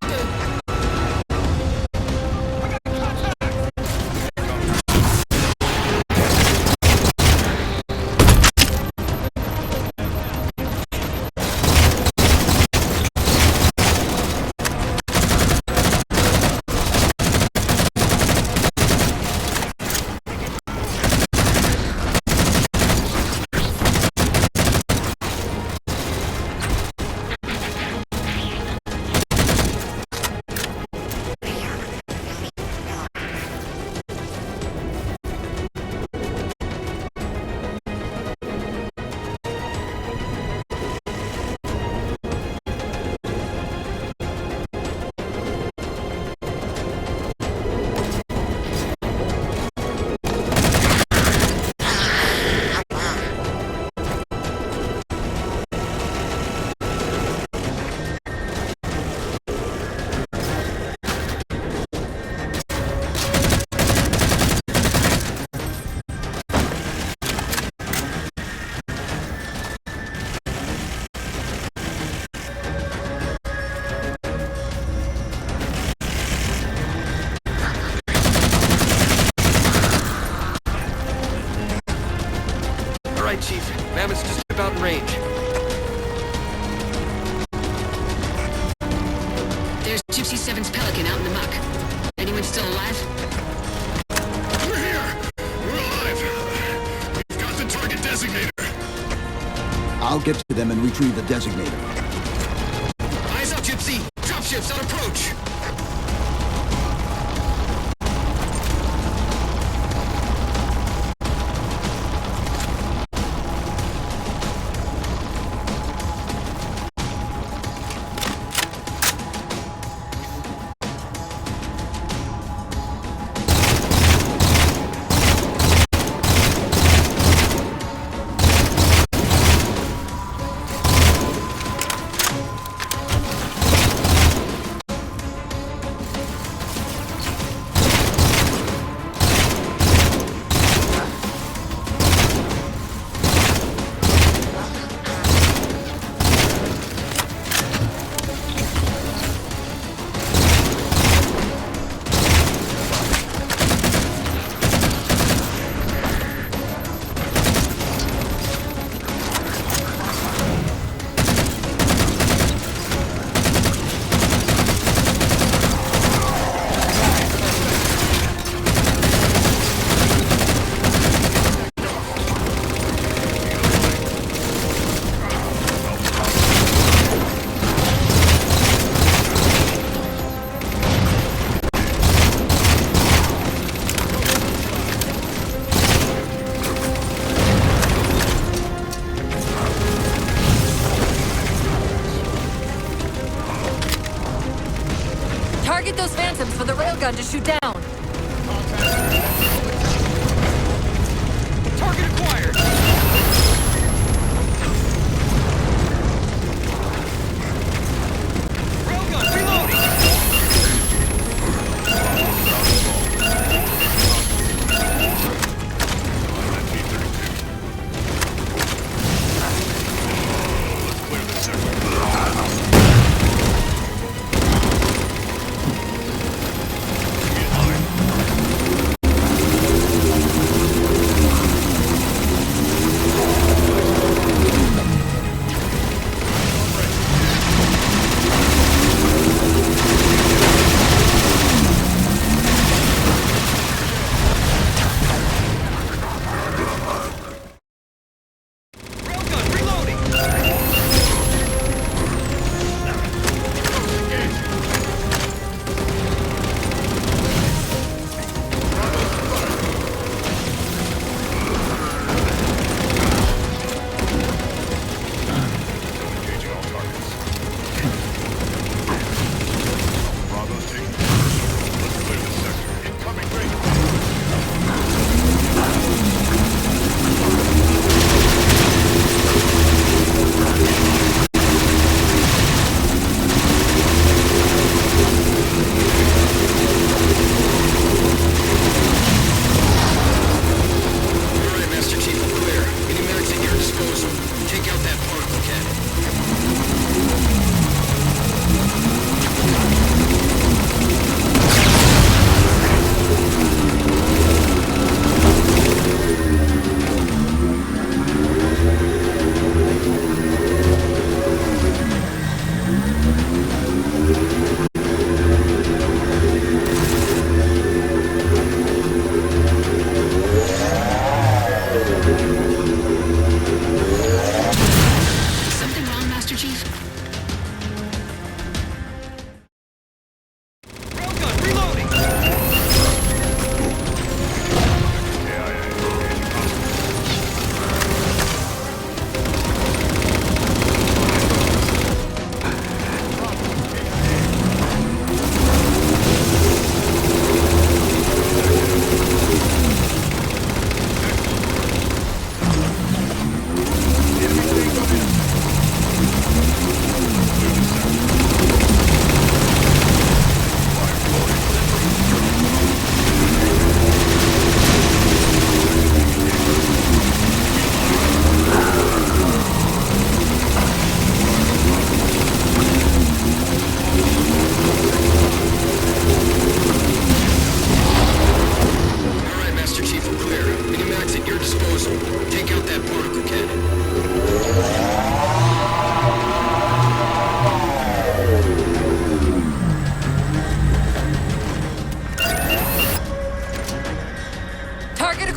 [SPEAKER 13] Alright, Chief. Mammoth's just about in range.
[SPEAKER 12] There's Gypsy 7's Pelican out in the muck. Anyone still alive?
[SPEAKER 4] We're here! We're alive! We've got the target designator!
[SPEAKER 1] I'll get to them and retrieve the designator.
[SPEAKER 13] Eyes up, Gypsy! Dropships on approach!
[SPEAKER 2] Target those phantoms for the railgun to shoot down.
[SPEAKER 13] Target acquired! Railgun reloading!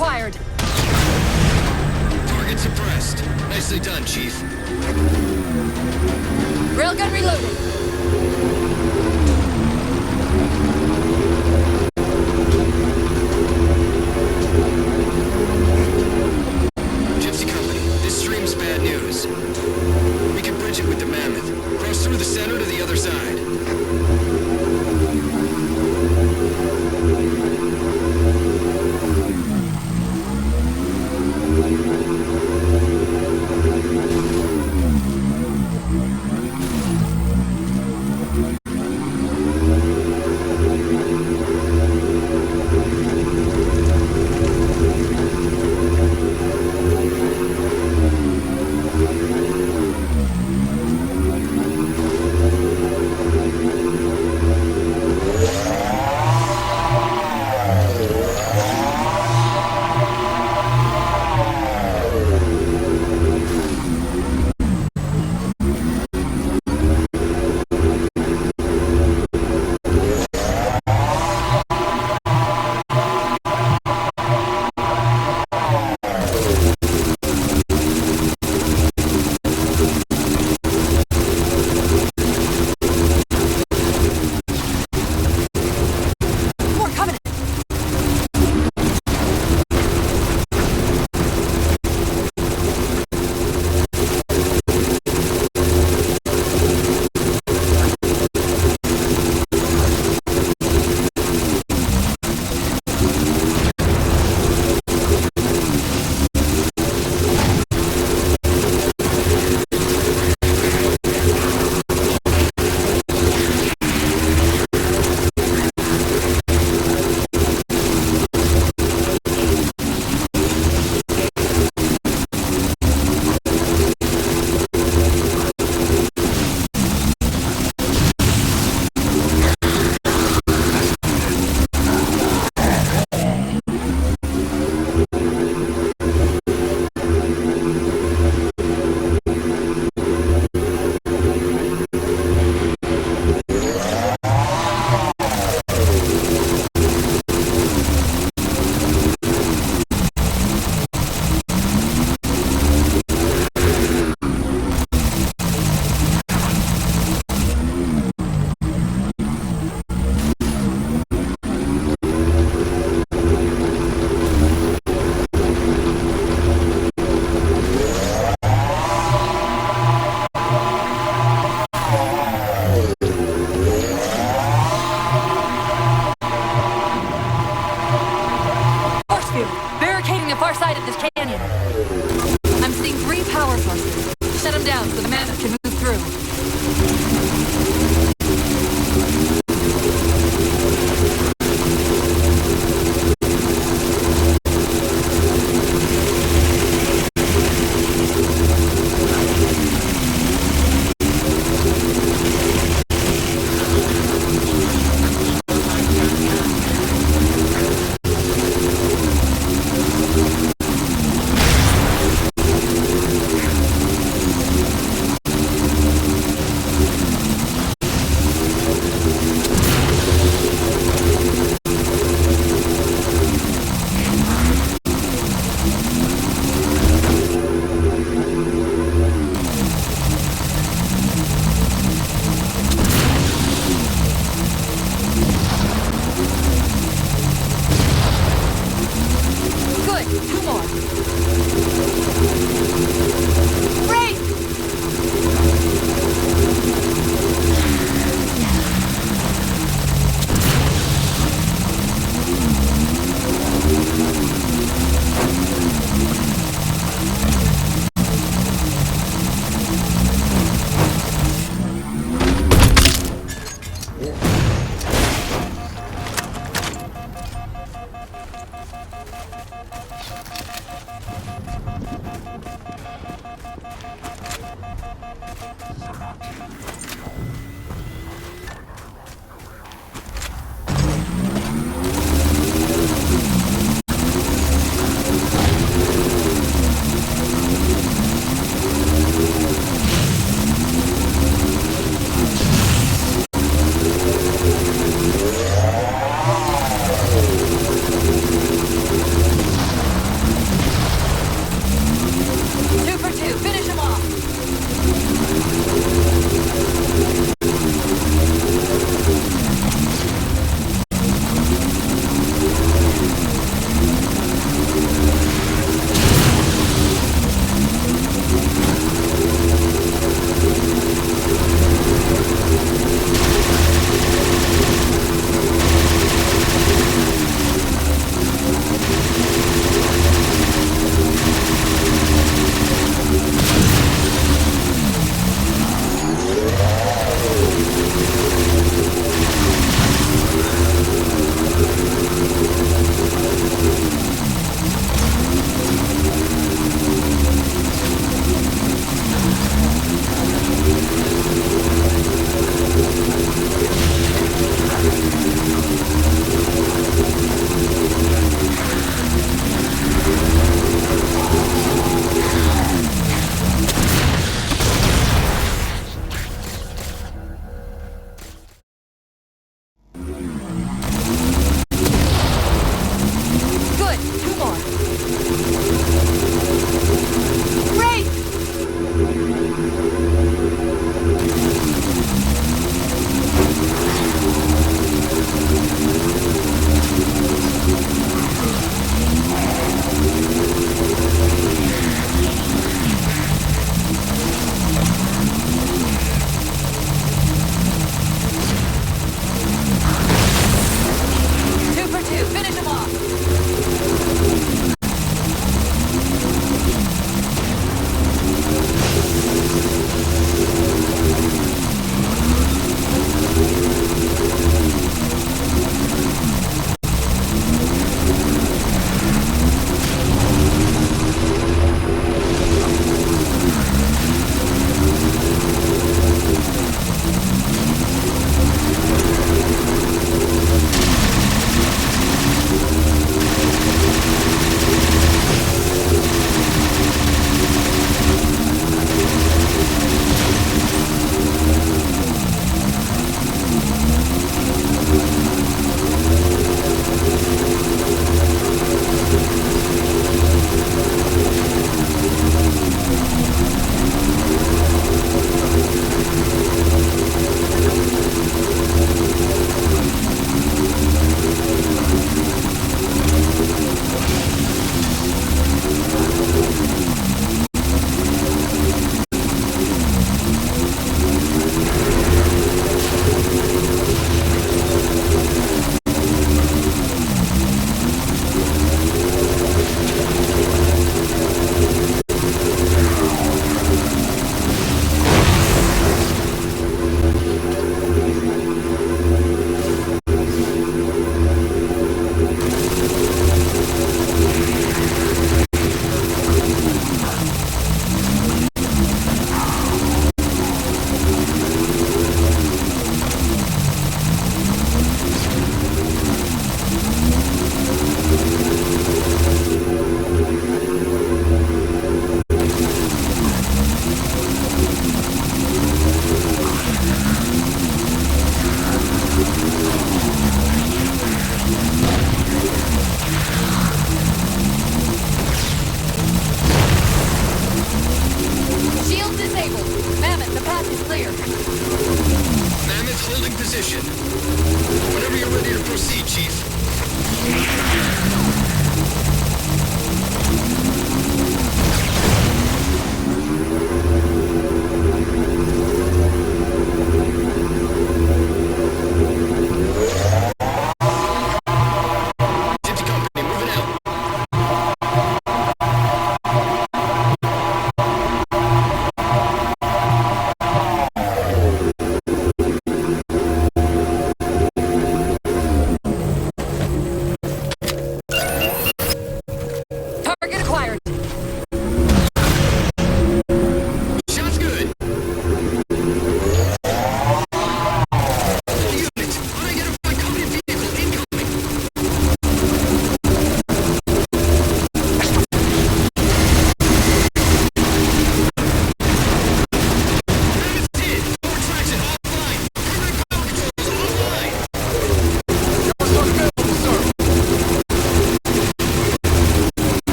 [SPEAKER 2] acquired.
[SPEAKER 13] Target suppressed. Nicely done, Chief.
[SPEAKER 2] Railgun reloaded.
[SPEAKER 13] Gypsy Company, this stream's bad news. We can bridge it with the Mammoth. Cross through the center to the other side.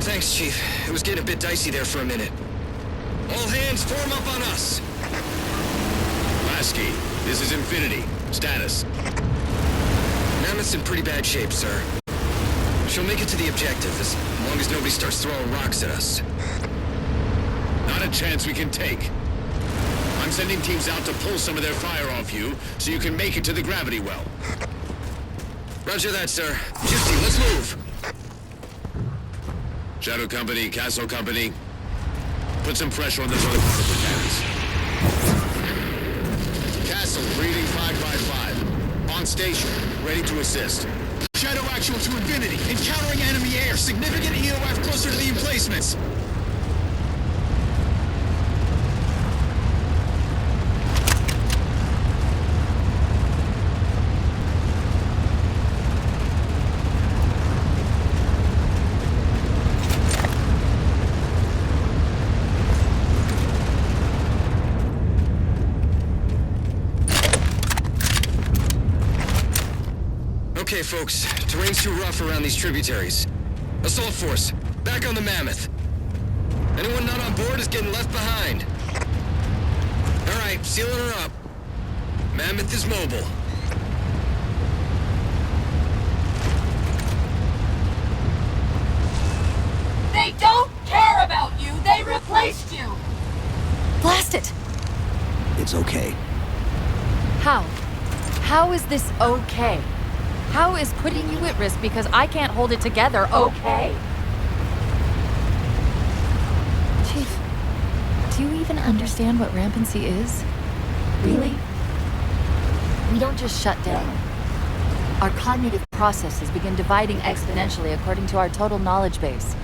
[SPEAKER 13] Thanks, Chief. It was getting a bit dicey there for a minute. All hands form up on us.
[SPEAKER 4] Lasky, this is Infinity. Status.
[SPEAKER 13] Mammoth's in pretty bad shape, sir. She'll make it to the objective as long as nobody starts throwing rocks at us.
[SPEAKER 4] Not a chance we can take. I'm sending teams out to pull some of their fire off you, so you can make it to the gravity well.
[SPEAKER 13] Roger that, sir. Juicy, let's move.
[SPEAKER 4] Shadow Company, Castle Company, put some pressure on those other particle cannons. Castle, reading 555. On station, ready to assist.
[SPEAKER 16] Shadow actual to Infinity. Encountering enemy air. Significant EOF closer to the emplacements.
[SPEAKER 13] Okay, folks. Terrain's too rough around these tributaries. Assault force, back on the Mammoth. Anyone not on board is getting left behind. All right, sealing her up. Mammoth is mobile.
[SPEAKER 2] They don't care about you! They replaced you! Blast it!
[SPEAKER 1] It's okay.
[SPEAKER 14] How? How is this okay? How is putting you at risk because I can't hold it together okay? Chief, do you even understand what rampancy is? Really? We don't just shut down. Our cognitive processes begin dividing exponentially according to our total knowledge base.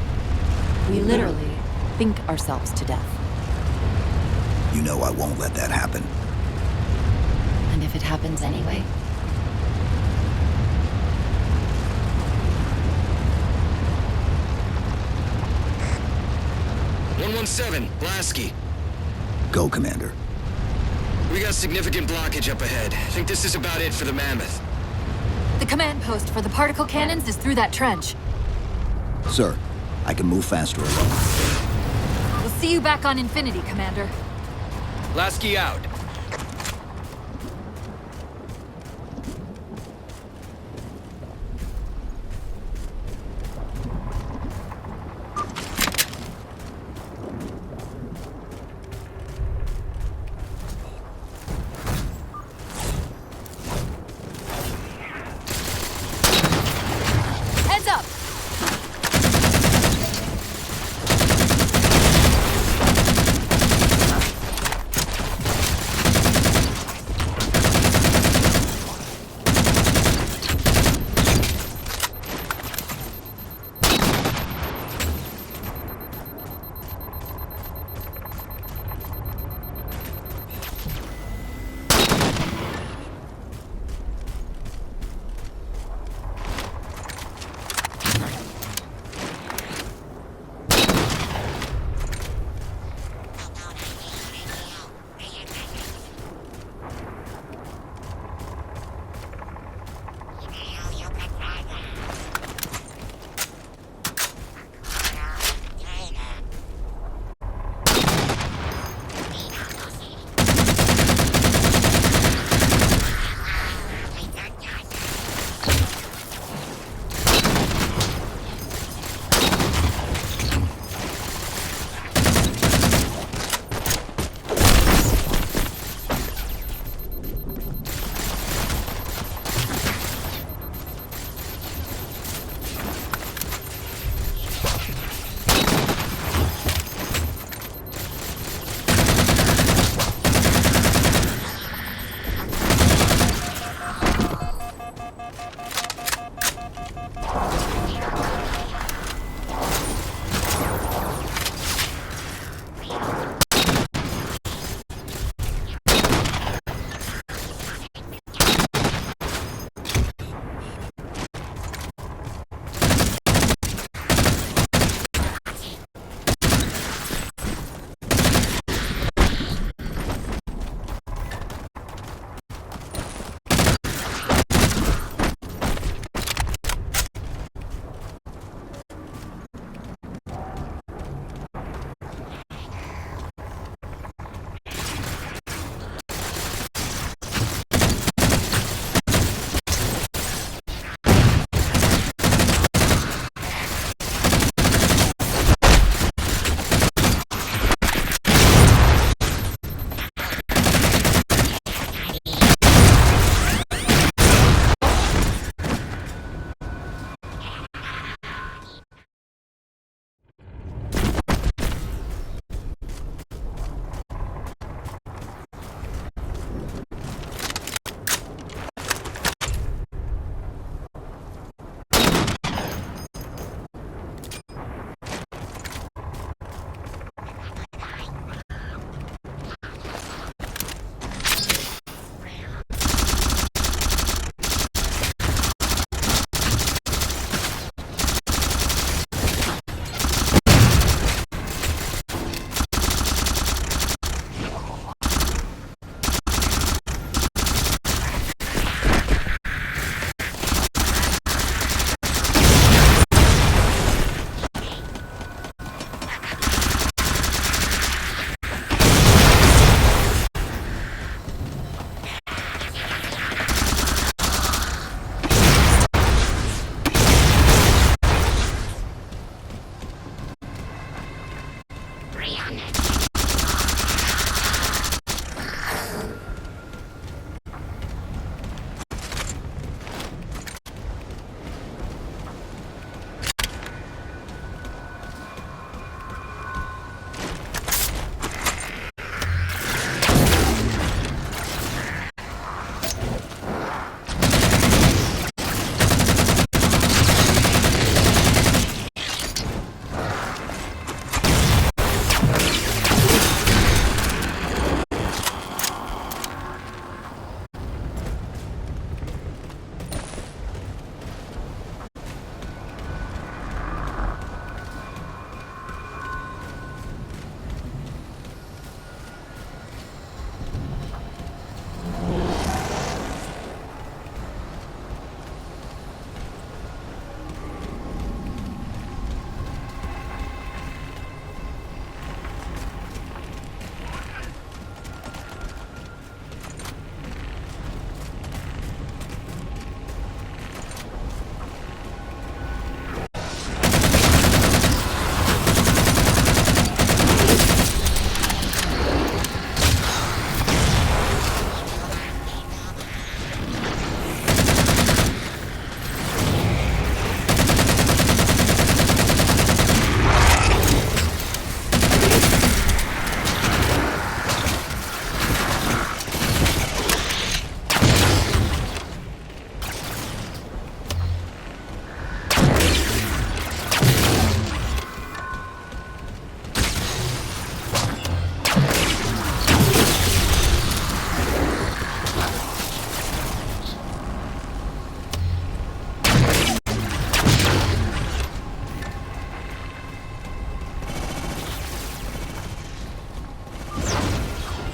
[SPEAKER 14] We literally think ourselves to death.
[SPEAKER 1] You know I won't let that happen.
[SPEAKER 14] And if it happens anyway?
[SPEAKER 13] 117, Lasky.
[SPEAKER 1] Go, Commander.
[SPEAKER 13] We got significant blockage up ahead. I think this is about it for the Mammoth.
[SPEAKER 2] The command post for the particle cannons is through that trench.
[SPEAKER 1] Sir, I can move faster alone.
[SPEAKER 2] We'll see you back on Infinity, Commander.
[SPEAKER 13] Lasky out.
[SPEAKER 2] Heads up!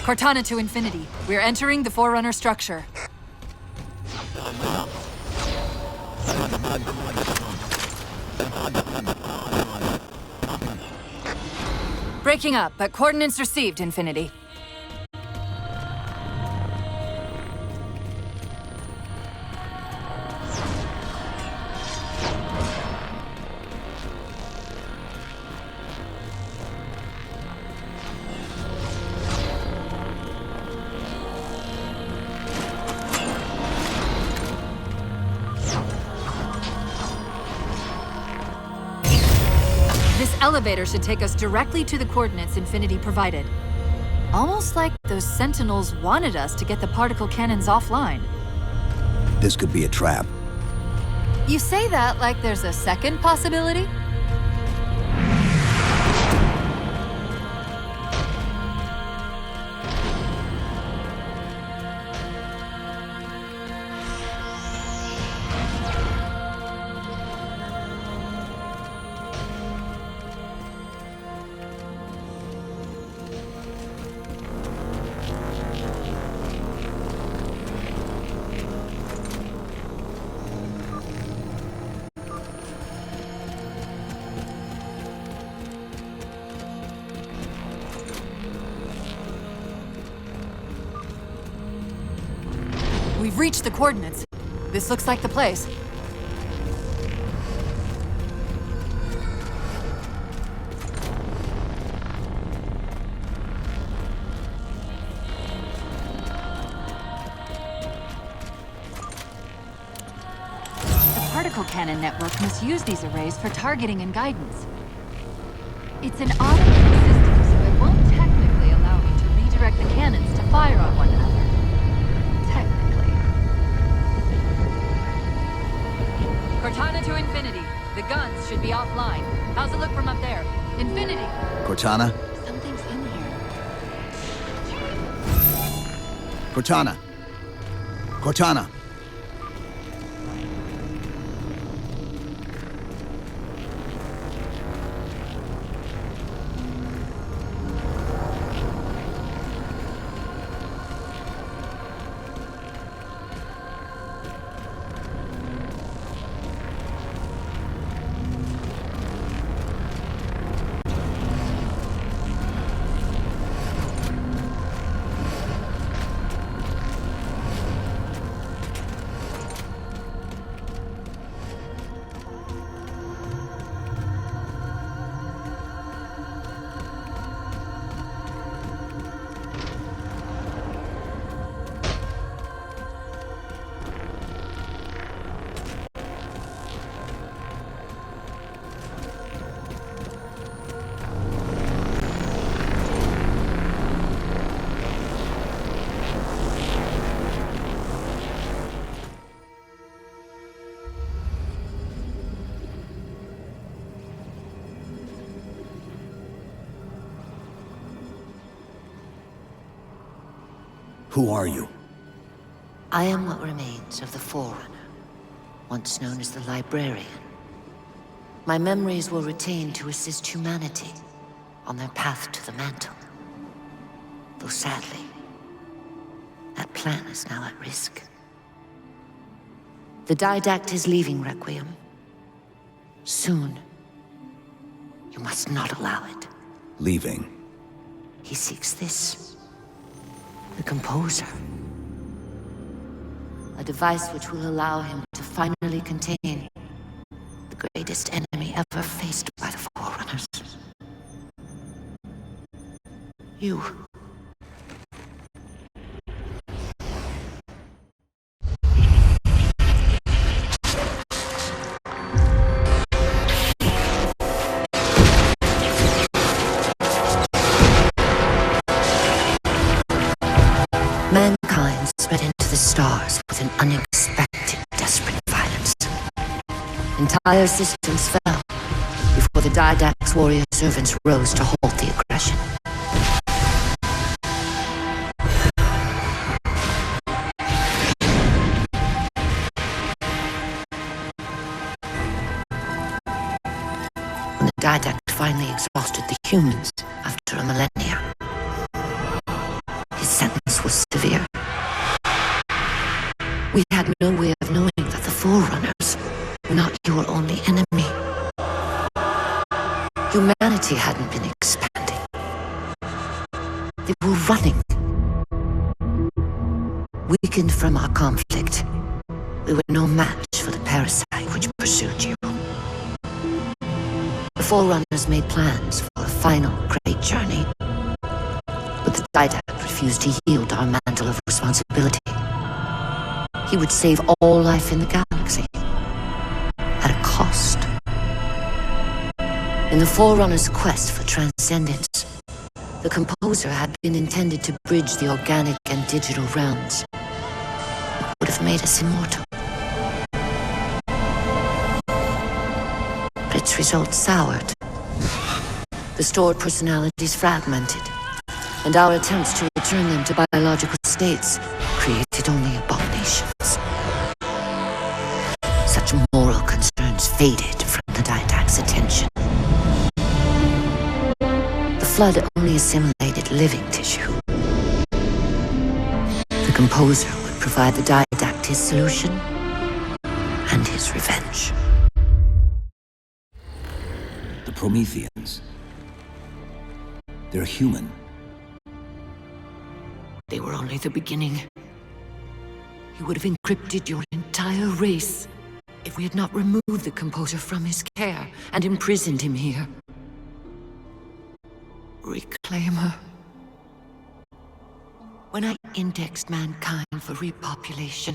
[SPEAKER 2] Cortana to Infinity. We're entering the Forerunner structure. Breaking up, but coordinates received, Infinity. This elevator should take us directly to the coordinates Infinity provided. Almost like those Sentinels wanted us to get the particle cannons offline.
[SPEAKER 1] This could be a trap.
[SPEAKER 2] You say that like there's a second possibility? We've reached the coordinates. This looks like the place. The particle cannon network must use these arrays for targeting and guidance. It's an automated system, so it won't technically allow me to redirect the cannons to fire on one another. Cortana to Infinity. The guns should be offline. How's it look from up there? Infinity!
[SPEAKER 1] Cortana?
[SPEAKER 14] Something's in here.
[SPEAKER 1] Cortana! Cortana! Who are you?
[SPEAKER 17] I am what remains of the Forerunner, once known as the Librarian. My memories were retained to assist humanity on their path to the mantle. Though sadly, that plan is now at risk. The Didact is leaving Requiem. Soon. You must not allow it.
[SPEAKER 1] Leaving?
[SPEAKER 17] He seeks this. The Composer. A device which will allow him to finally contain the greatest enemy ever faced by the Forerunners. You. Mankind spread into the stars with an unexpected, desperate violence. Entire systems fell before the Didact's warrior servants rose to halt the aggression. When the Didact finally exhausted the humans after a millennia, had no way of knowing that the Forerunners were not your only enemy. Humanity hadn't been expanding. They were running. Weakened from our conflict, we were no match for the parasite which pursued you. The Forerunners made plans for a final great journey, but the Didact refused to yield our mantle of responsibility. He would save all life in the galaxy, at a cost. In the Forerunners' quest for transcendence, the Composer had been intended to bridge the organic and digital realms. It would have made us immortal. But its results soured. The stored personalities fragmented, and our attempts to return them to biological states created only abominations. Such moral concerns faded from the Didact's attention. The Flood only assimilated living tissue. The Composer would provide the Didact his solution and his revenge.
[SPEAKER 1] The Prometheans. They're human.
[SPEAKER 17] They were only the beginning. He would have encrypted your entire race if we had not removed the Composer from his care and imprisoned him here. Reclaimer. When I indexed mankind for repopulation,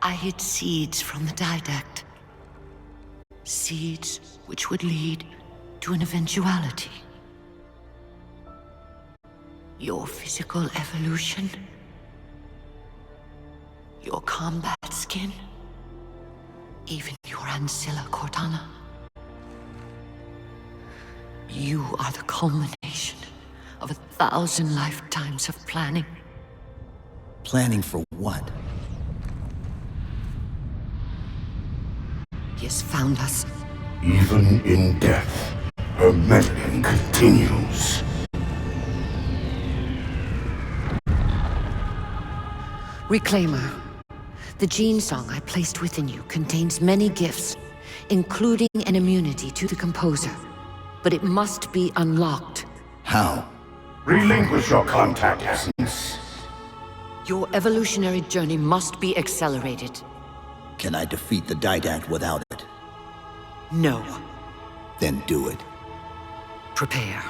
[SPEAKER 17] I hid seeds from the Didact. Seeds which would lead to an eventuality. Your physical evolution, your combat skin, even your Ancilla Cortana. You are the culmination of 1,000 lifetimes of planning.
[SPEAKER 1] Planning for what?
[SPEAKER 17] He has found us.
[SPEAKER 6] Even in death, her meddling continues.
[SPEAKER 17] Reclaimer. The gene song I placed within you contains many gifts, including an immunity to the Composer. But it must be unlocked.
[SPEAKER 1] How?
[SPEAKER 6] Relinquish your contact essence.
[SPEAKER 17] Your evolutionary journey must be accelerated.
[SPEAKER 1] Can I defeat the Didact without it?
[SPEAKER 17] No.
[SPEAKER 1] Then do it.
[SPEAKER 17] Prepare.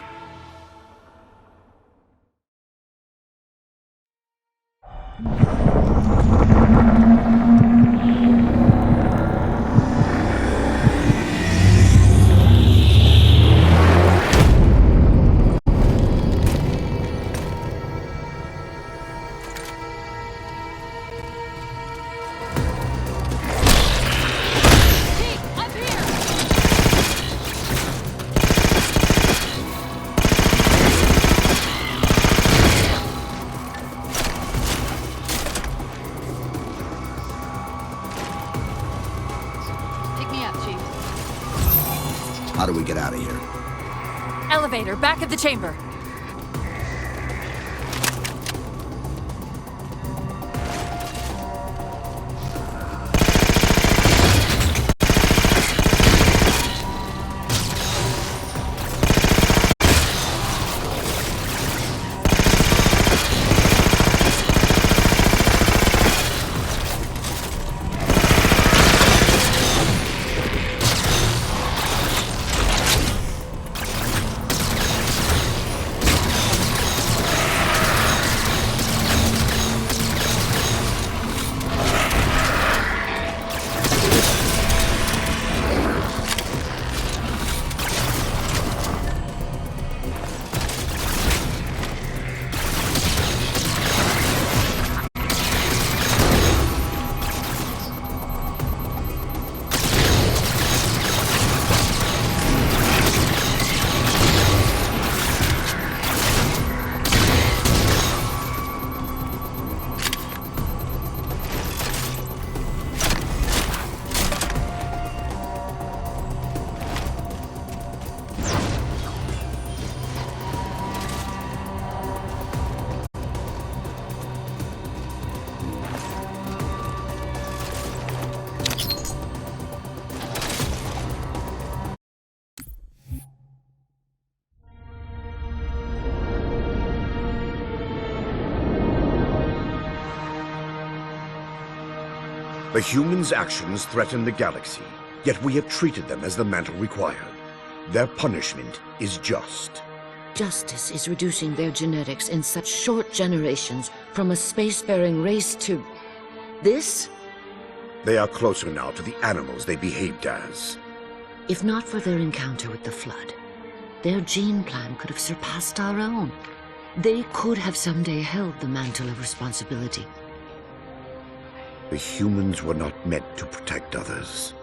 [SPEAKER 1] How do we get out of here?
[SPEAKER 2] Elevator, back of the chamber.
[SPEAKER 6] The humans' actions threaten the galaxy, yet we have treated them as the mantle required. Their punishment is just.
[SPEAKER 17] Justice is reducing their genetics in such short generations from a spacefaring race to... this?
[SPEAKER 6] They are closer now to the animals they behaved as.
[SPEAKER 17] If not for their encounter with the Flood, their gene plan could have surpassed our own. They could have someday held the mantle of responsibility.
[SPEAKER 6] The humans were not meant to protect others.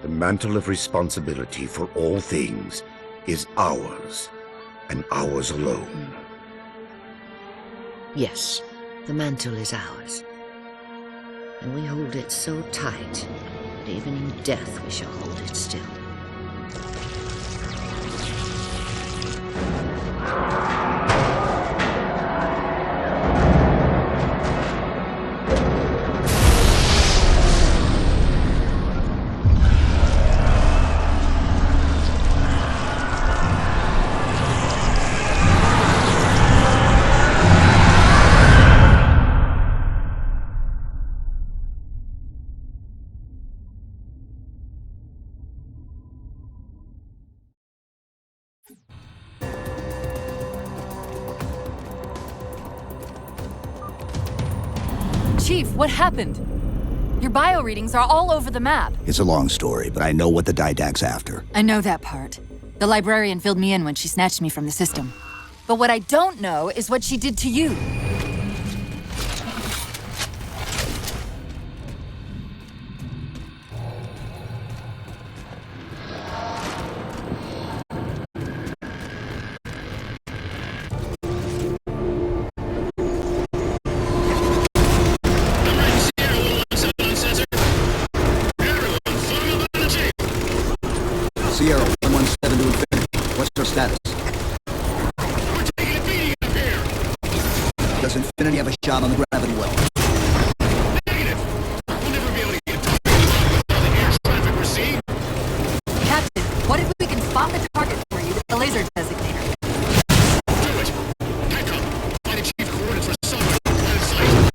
[SPEAKER 6] The mantle of responsibility for all things is ours, and ours alone.
[SPEAKER 17] Yes, the mantle is ours. And we hold it so tight that even in death we shall hold it still.
[SPEAKER 2] Chief, what happened? Your bio readings are all over the map.
[SPEAKER 1] It's a long story, but I know what the Didact's after.
[SPEAKER 2] I know that part. The librarian filled me in when she snatched me from the system. But what I don't know is what she did to you.
[SPEAKER 1] Sierra 117 to Infinity. What's her status?
[SPEAKER 4] We're taking a beating up here!
[SPEAKER 1] Does Infinity have a shot on the gravity well?
[SPEAKER 4] Negative! We'll never be able to get a target with all the air traffic we're seeing.
[SPEAKER 2] Captain, what if we can spot the target for you with the laser designator?
[SPEAKER 4] Do it! Peckham, find the chief coordinates for somewhere out of sight.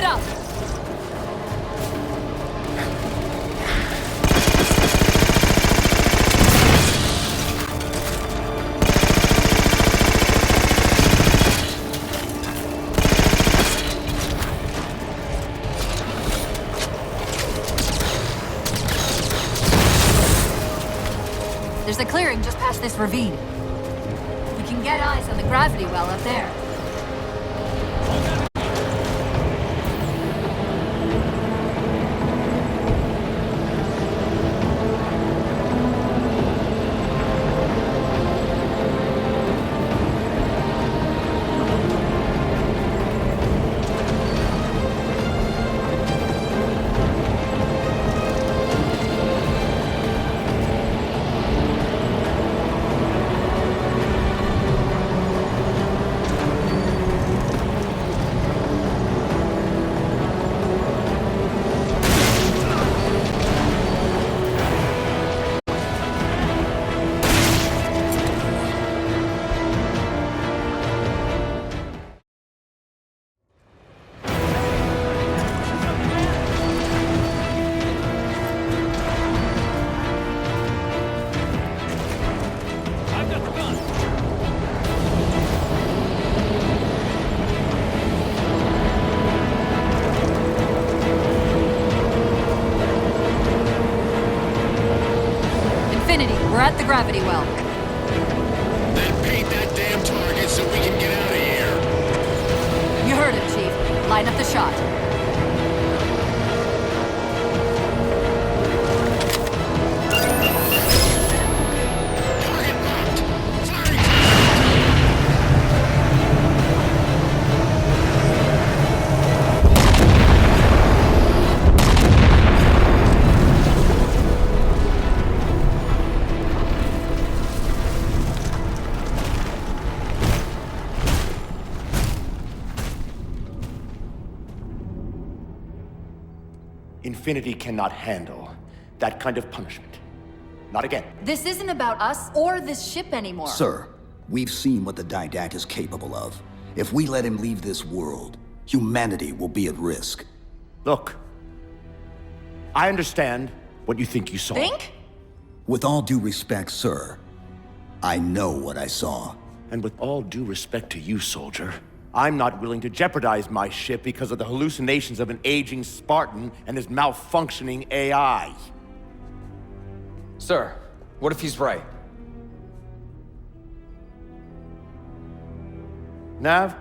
[SPEAKER 2] up! There's a clearing just past this ravine. We can get eyes on the gravity well up there. We're at the gravity well.
[SPEAKER 4] Then paint that damn target so we can get out of here.
[SPEAKER 2] You heard him, Chief. Line up the shot.
[SPEAKER 15] Infinity cannot handle that kind of punishment. Not again.
[SPEAKER 2] This isn't about us or this ship anymore.
[SPEAKER 1] Sir, we've seen what the Didact is capable of. If we let him leave this world, humanity will be at risk.
[SPEAKER 15] Look, I understand what you think you saw.
[SPEAKER 2] Think?
[SPEAKER 1] With all due respect, sir, I know what I saw.
[SPEAKER 15] And with all due respect to you, soldier, I'm not willing to jeopardize my ship because of the hallucinations of an aging Spartan and his malfunctioning AI.
[SPEAKER 10] Sir, what if he's right?
[SPEAKER 15] Nav,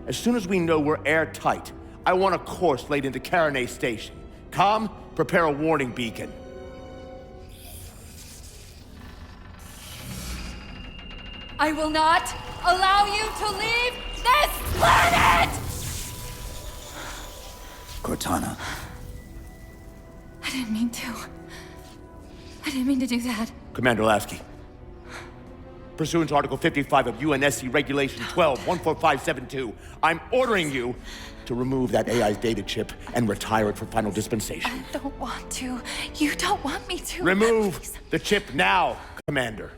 [SPEAKER 15] as soon as we know we're airtight, I want a course laid into Karenay Station. Com, prepare a warning beacon.
[SPEAKER 2] I will not allow you to leave this planet!
[SPEAKER 1] Cortana.
[SPEAKER 14] I didn't mean to. I didn't mean to do that.
[SPEAKER 15] Commander Lasky. Pursuant to Article 55 of UNSC Regulation 12-14572, I'm ordering you to remove that AI's data chip and retire it for final dispensation.
[SPEAKER 14] I don't want to. You don't want me to.
[SPEAKER 15] Remove
[SPEAKER 14] Please.
[SPEAKER 15] the chip now, Commander.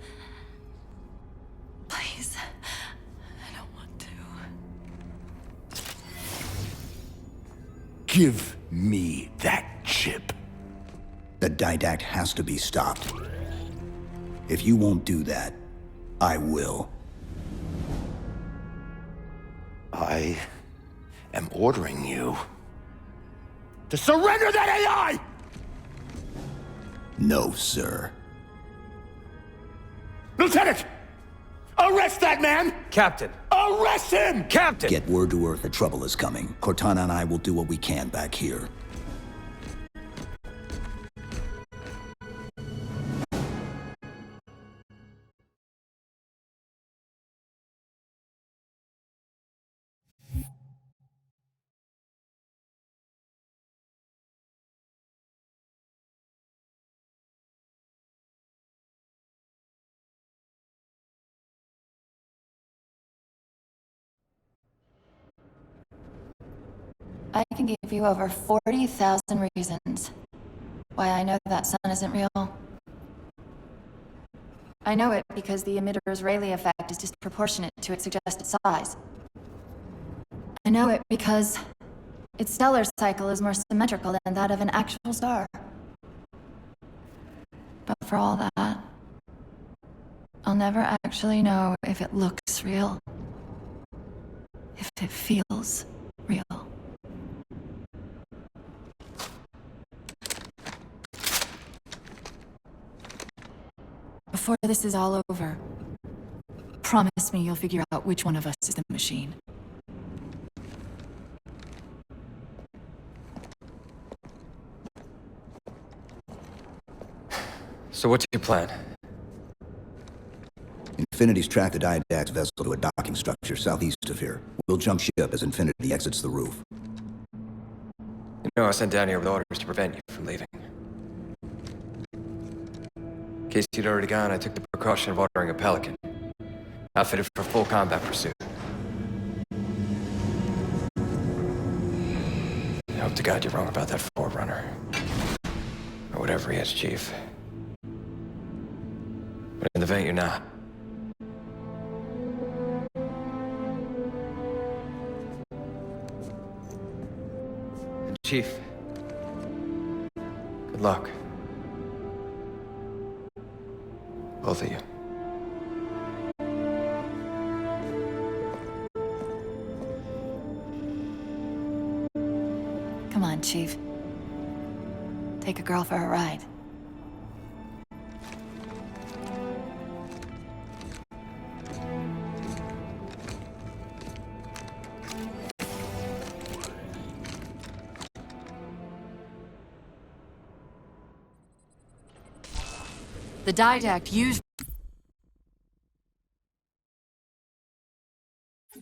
[SPEAKER 14] Please. I don't want to.
[SPEAKER 15] Give me that chip.
[SPEAKER 1] The Didact has to be stopped. If you won't do that, I will.
[SPEAKER 15] I am ordering you to surrender that AI!
[SPEAKER 1] No, sir.
[SPEAKER 15] Lieutenant! Arrest that man!
[SPEAKER 10] Captain!
[SPEAKER 15] Arrest him!
[SPEAKER 10] Captain!
[SPEAKER 1] Get word to Earth that trouble is coming. Cortana and I will do what we can back here.
[SPEAKER 14] I can give you over 40,000 reasons why I know that sun isn't real. I know it because the emitter's Rayleigh effect is disproportionate to its suggested size. I know it because Its stellar cycle is more symmetrical than that of an actual star. But for all that, I'll never actually know if it looks real. If it feels real. Before this is all over, promise me you'll figure out which one of us is the machine.
[SPEAKER 10] So what's your plan?
[SPEAKER 1] Infinity's tracked the Diadac's vessel to a docking structure southeast of here. We'll jump ship as Infinity exits the roof.
[SPEAKER 10] You know I was sent down here with orders to prevent you from leaving. In case you'd already gone, I took the precaution of ordering a Pelican. Outfitted for full combat pursuit. I hope to God you're wrong about that Forerunner. Or whatever he is, Chief. But in the event you're not. And Chief, good luck. Both of you.
[SPEAKER 14] Come on, Chief. Take a girl for a ride.
[SPEAKER 2] The Didact used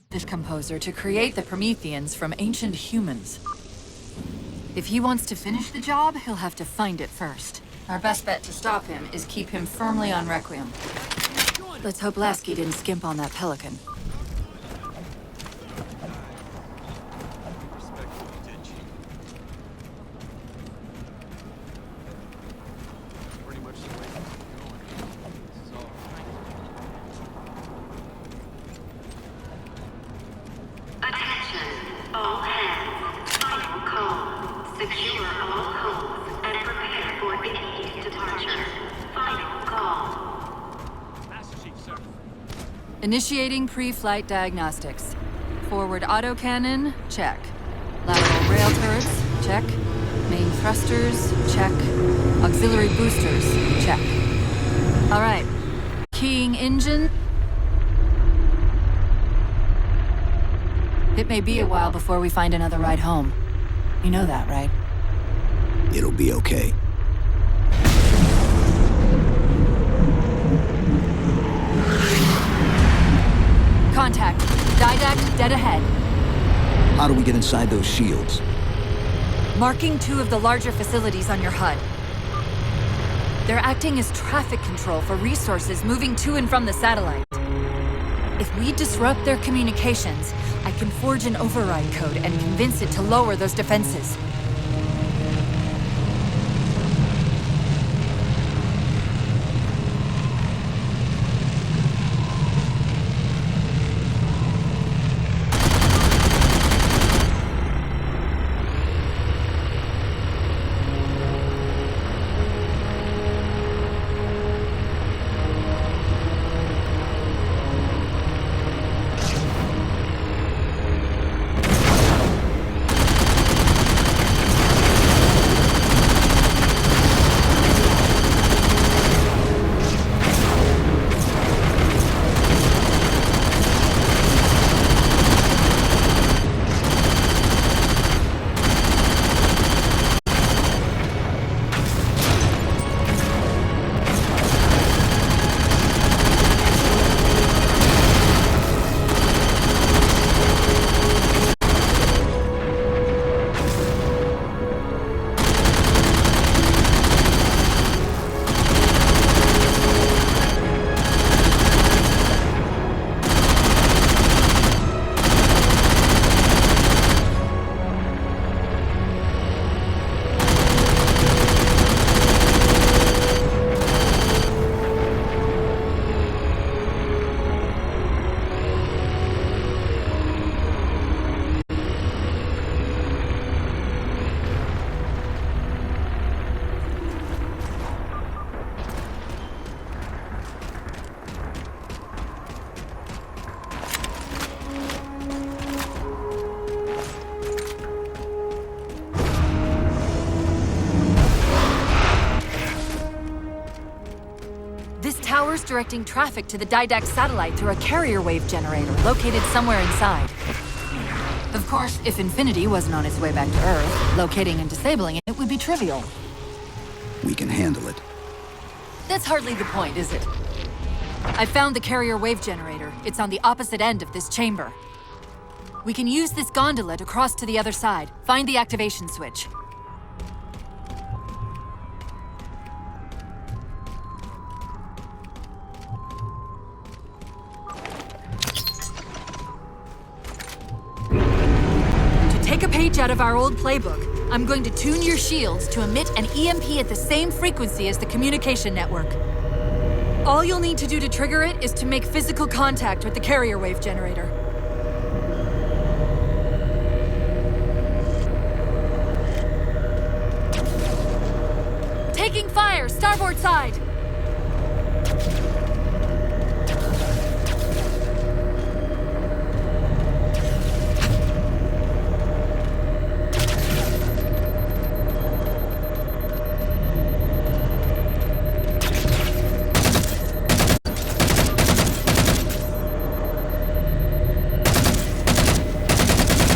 [SPEAKER 2] this composer to create the Prometheans from ancient humans. If he wants to finish the job, he'll have to find it first. Our best bet to stop him is keep him firmly on Requiem. Let's hope Lasky didn't skimp on that Pelican. Initiating pre-flight diagnostics. Forward autocannon, check. Lateral rail turrets, check. Main thrusters, check. Auxiliary boosters, check. All right. Keying engine. It may be a while before we find another ride home. You know that, right?
[SPEAKER 1] It'll be okay.
[SPEAKER 2] Contact. Didact dead ahead.
[SPEAKER 1] How do we get inside those shields?
[SPEAKER 2] Marking 2 of the larger facilities on your HUD. They're acting as traffic control for resources moving to and from the satellite. If we disrupt their communications, I can forge an override code and convince it to lower those defenses. redirecting traffic to the Didact satellite through a carrier wave generator located somewhere inside. Of course, if Infinity wasn't on its way back to Earth, locating and disabling it would be trivial.
[SPEAKER 1] We can handle it.
[SPEAKER 2] That's hardly the point, is it? I found the carrier wave generator. It's on the opposite end of this chamber. We can use this gondola to cross to the other side. Find the activation switch. To take a page out of our old playbook, I'm going to tune your shields to emit an EMP at the same frequency as the communication network. All you'll need to do to trigger it is to make physical contact with the carrier wave generator. Taking fire, starboard side!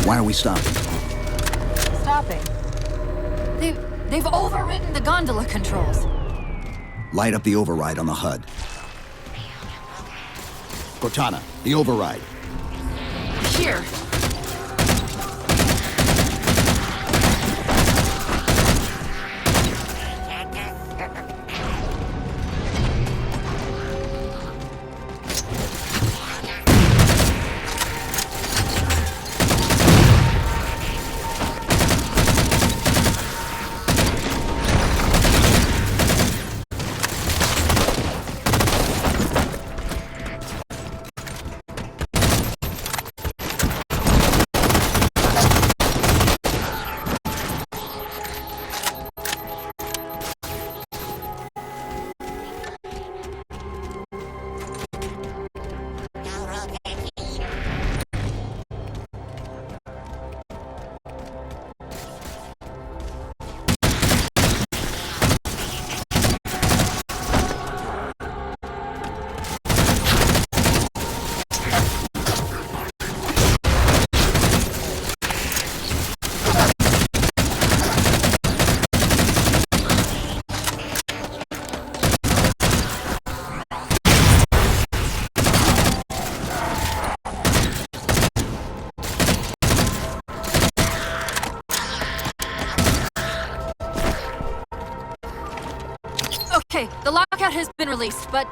[SPEAKER 1] Why are we stopping?
[SPEAKER 2] Stopping? They've overridden the gondola controls.
[SPEAKER 1] Light up the override on the HUD. Cortana, the override.
[SPEAKER 2] Here. Okay, the lockout has been released, but...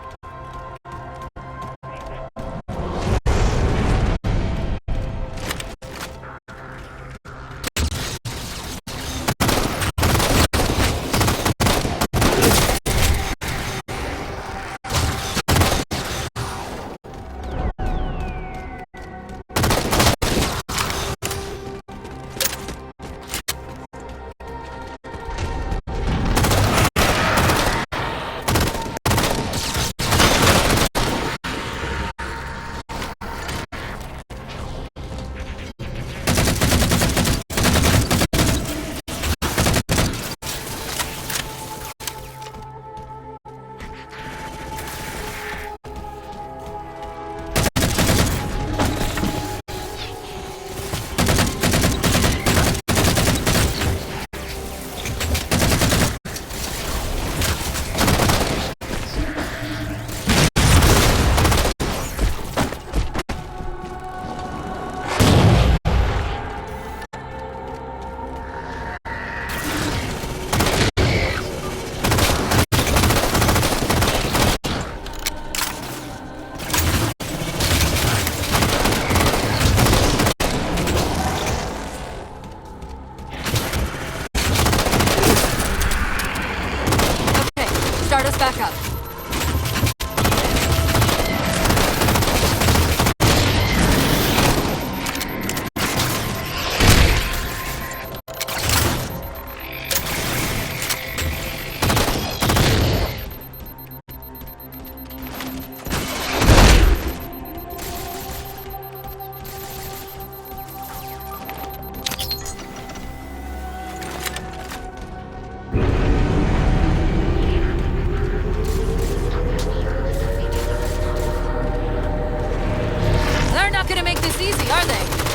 [SPEAKER 2] not gonna make this easy, are they?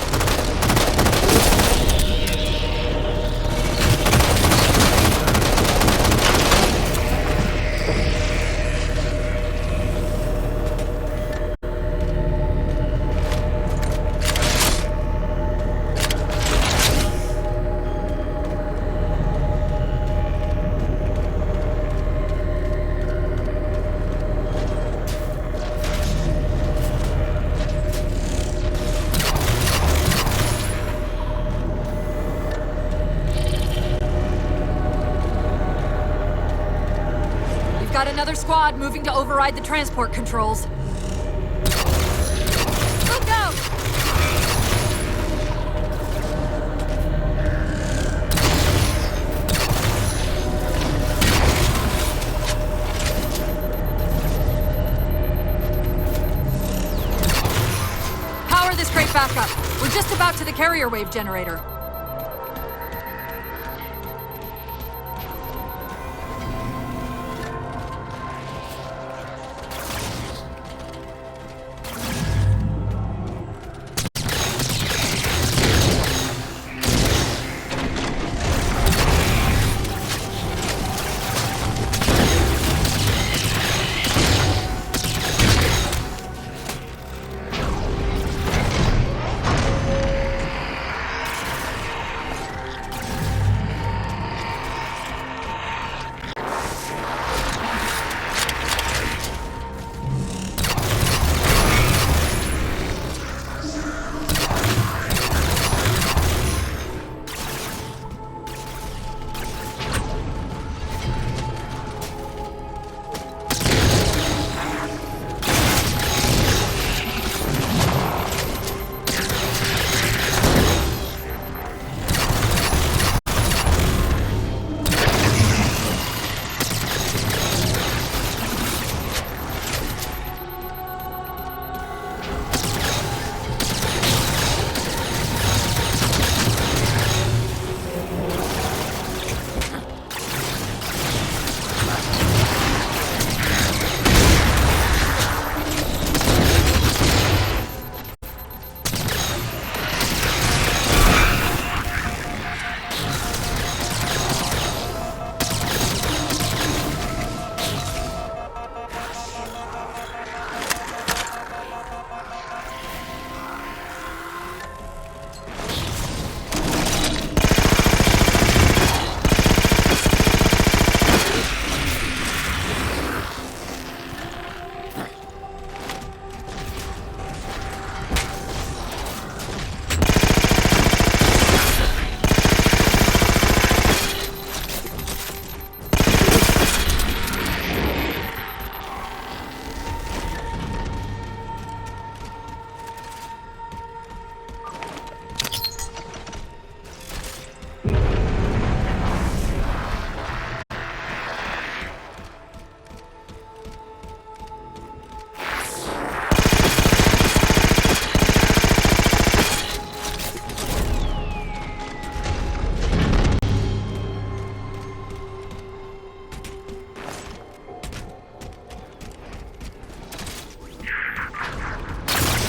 [SPEAKER 2] Got another squad moving to override the transport controls. Look out! Power this crate back up. We're just about to the carrier wave generator.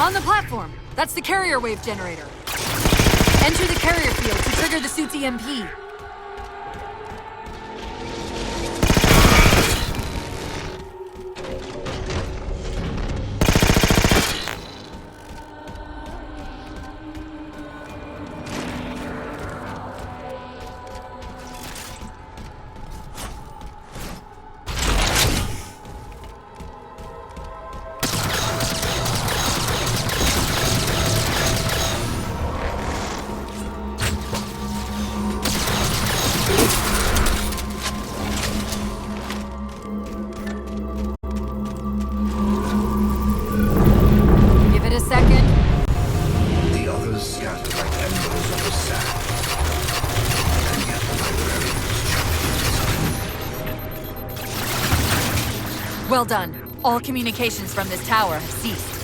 [SPEAKER 2] On the platform! That's the carrier wave generator. Enter the carrier field to trigger the suit's EMP. Well done. All communications from this tower have ceased.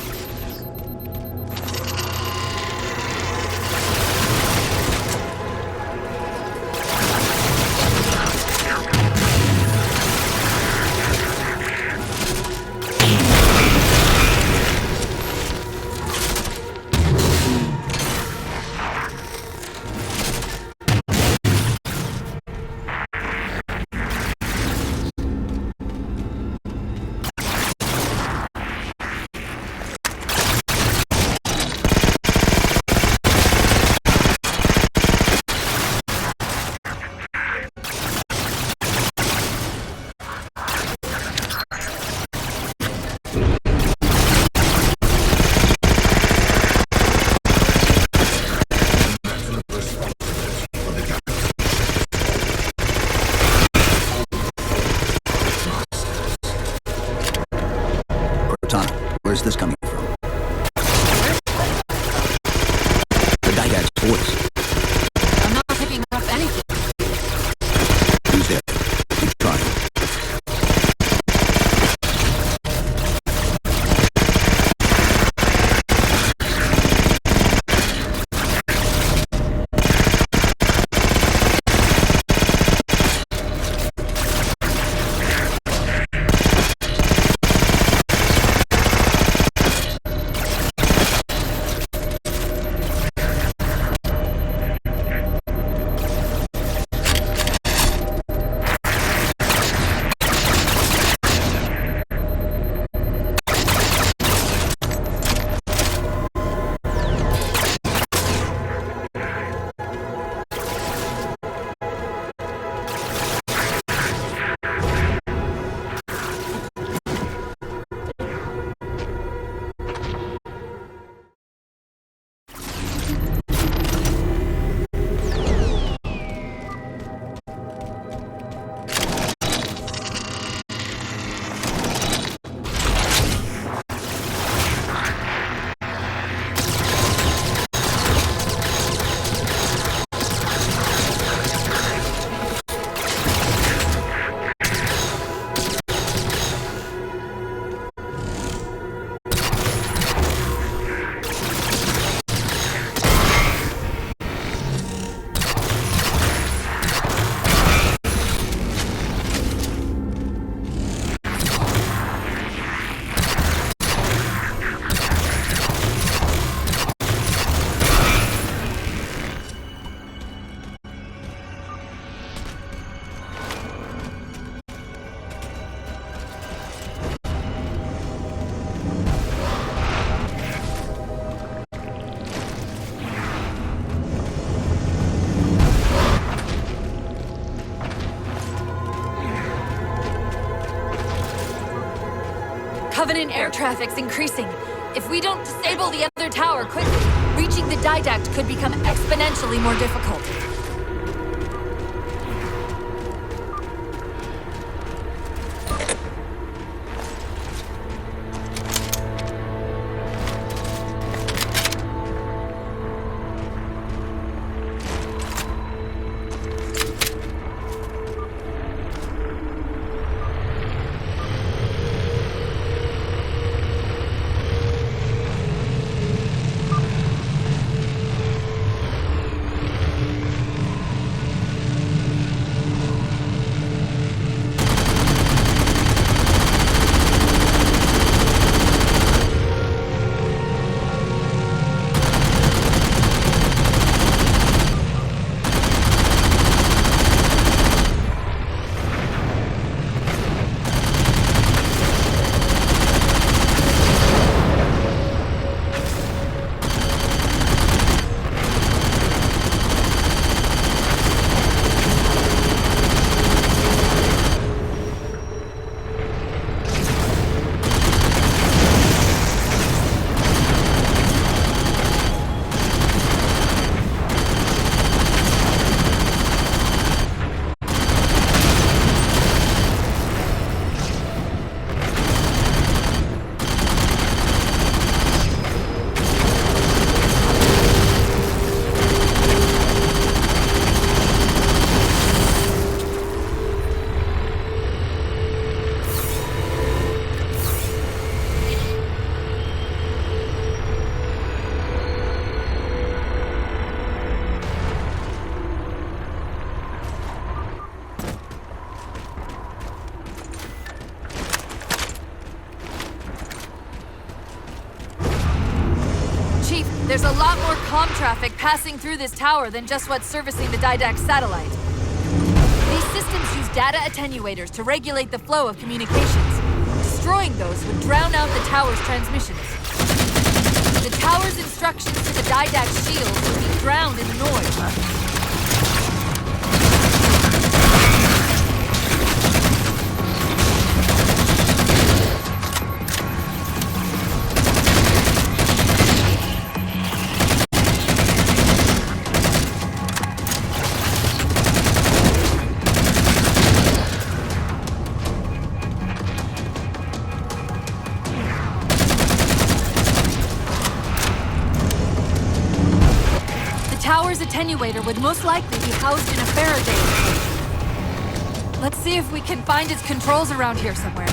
[SPEAKER 2] Covenant air traffic's increasing. If we don't disable the other tower quickly, reaching the Didact could become exponentially more difficult. There's a lot more comm traffic passing through this tower than just what's servicing the Didact satellite. These systems use data attenuators to regulate the flow of communications. Destroying those would drown out the tower's transmissions. The tower's instructions to the Didact shields would be drowned in the noise. Attenuator would most likely be housed in a Faraday enclosure. Let's see if we can find its controls around here somewhere.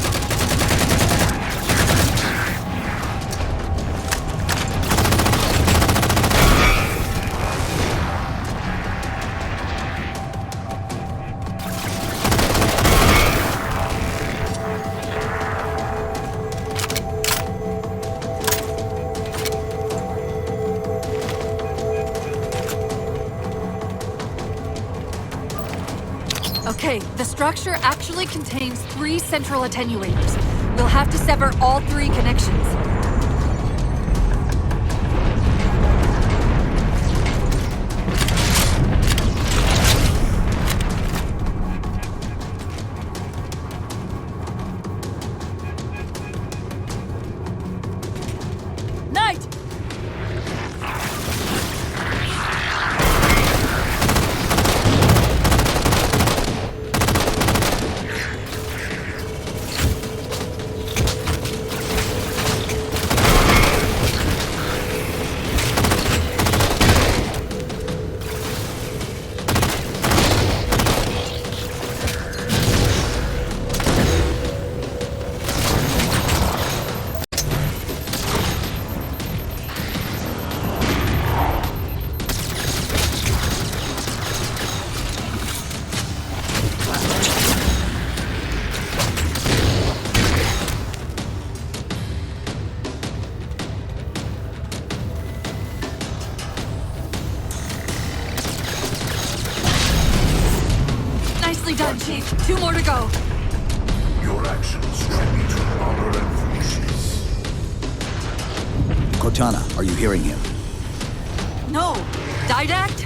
[SPEAKER 2] Okay, the structure actually contains 3 central attenuators. We'll have to sever all 3 connections. Done, Chief. 2 more to go.
[SPEAKER 6] Your actions drive me to honor and foolishness.
[SPEAKER 1] Cortana, are you hearing him?
[SPEAKER 2] No! Didact?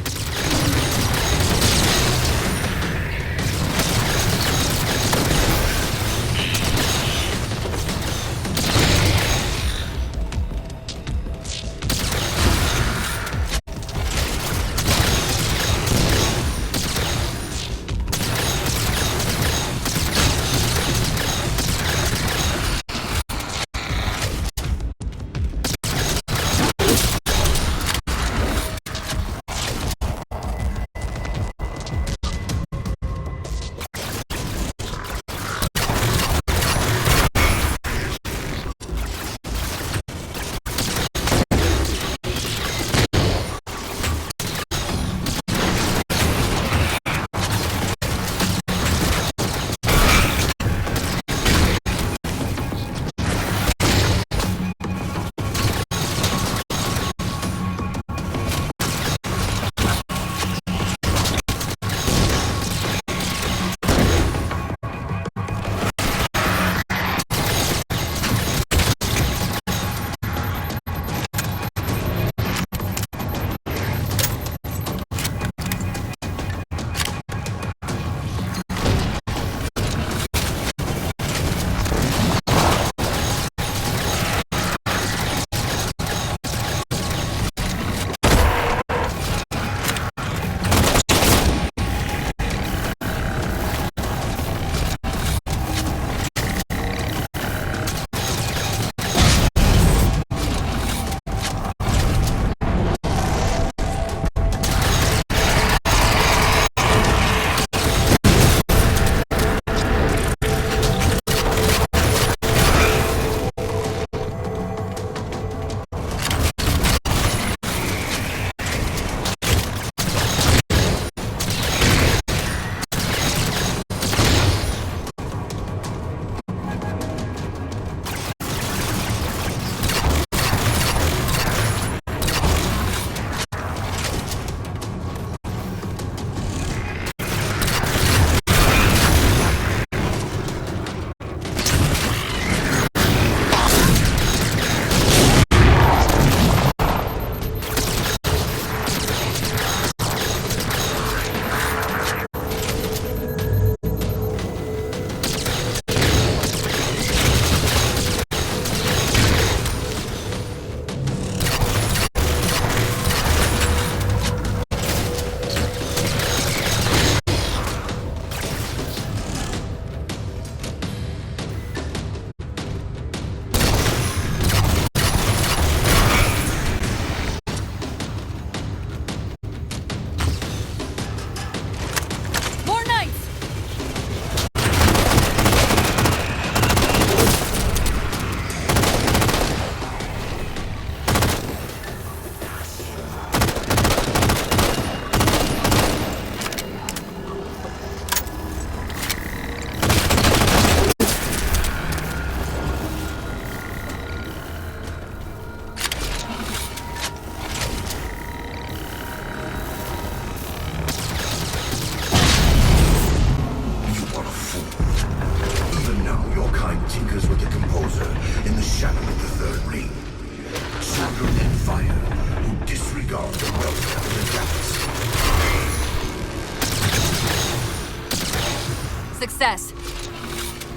[SPEAKER 2] success.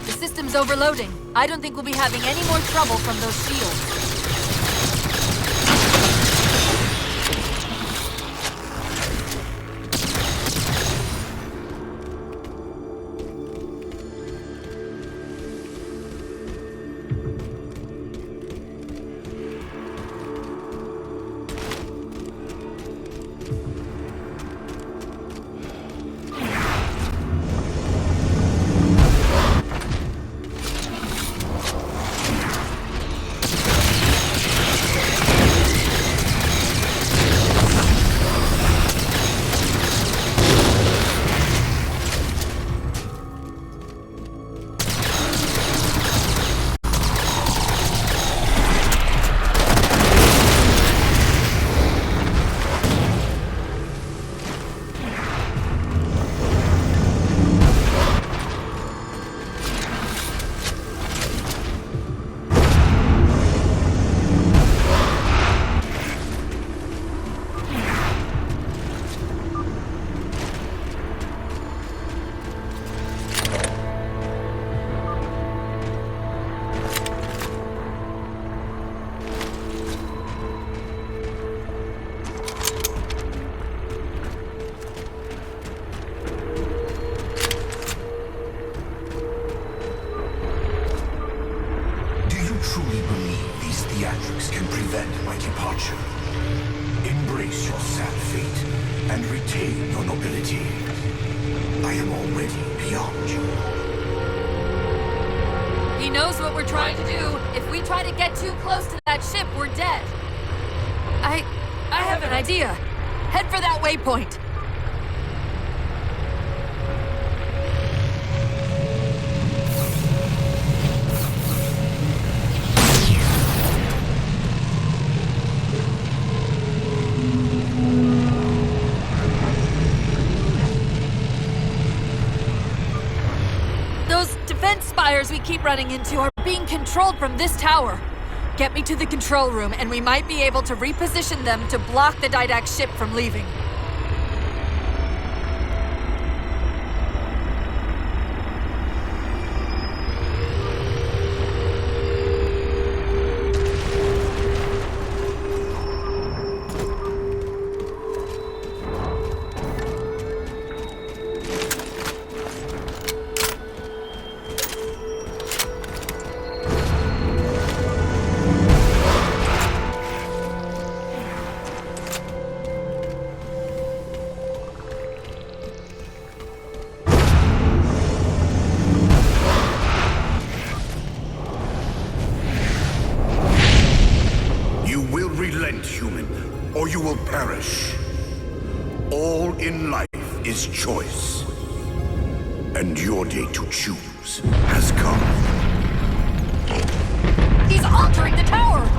[SPEAKER 2] The system's overloading. I don't think we'll be having any more trouble from those shields.
[SPEAKER 6] Truly believe these theatrics can prevent my departure. Embrace your sad fate and retain your nobility. I am already beyond you.
[SPEAKER 2] He knows what we're trying to do. If we try to get too close to that ship, we're dead. I have an idea. Head for that waypoint. Spires we keep running into are being controlled from this tower. Get me to the control room and we might be able to reposition them to block the Didact ship from leaving.
[SPEAKER 6] Or you will perish. All in life is choice. And your day to choose has come.
[SPEAKER 2] He's altering the tower!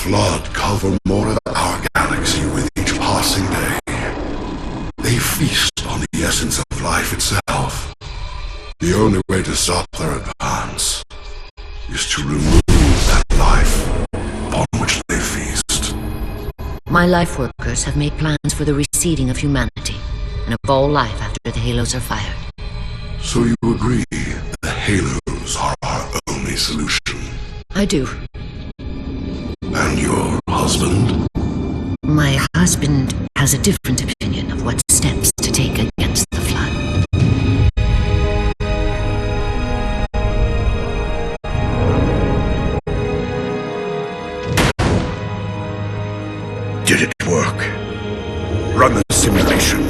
[SPEAKER 18] Flood cover more of our galaxy with each passing day. They feast on the essence of life itself. The only way to stop their advance is to remove that life upon which they feast.
[SPEAKER 17] My life workers have made plans for the reseeding of humanity and of all life after the Halos are fired.
[SPEAKER 18] So you agree the Halos are our only solution?
[SPEAKER 17] I do.
[SPEAKER 18] And your husband?
[SPEAKER 17] My husband has a different opinion of what steps to take against the Flood.
[SPEAKER 6] Did it work? Run the simulation.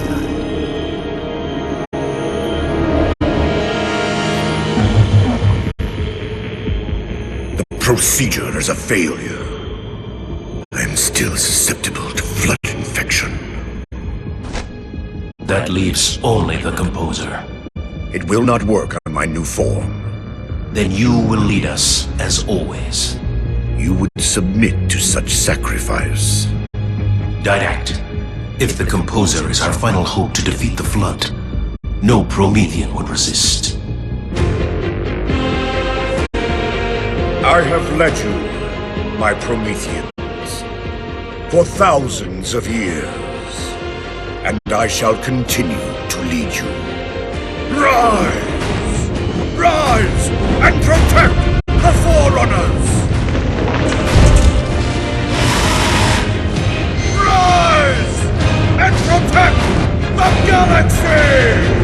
[SPEAKER 6] The procedure is a failure. I'm still susceptible to Flood infection.
[SPEAKER 19] That leaves only the Composer.
[SPEAKER 6] It will not work on my new form.
[SPEAKER 19] Then you will lead us, as always.
[SPEAKER 6] You would submit to such sacrifice.
[SPEAKER 19] Didactic. If the Composer is our final hope to defeat the Flood, no Promethean would resist.
[SPEAKER 6] I have led you, my Prometheans, for thousands of years, and I shall continue to lead you. Rise! Rise and protect the Forerunners! Rise and protect the galaxy!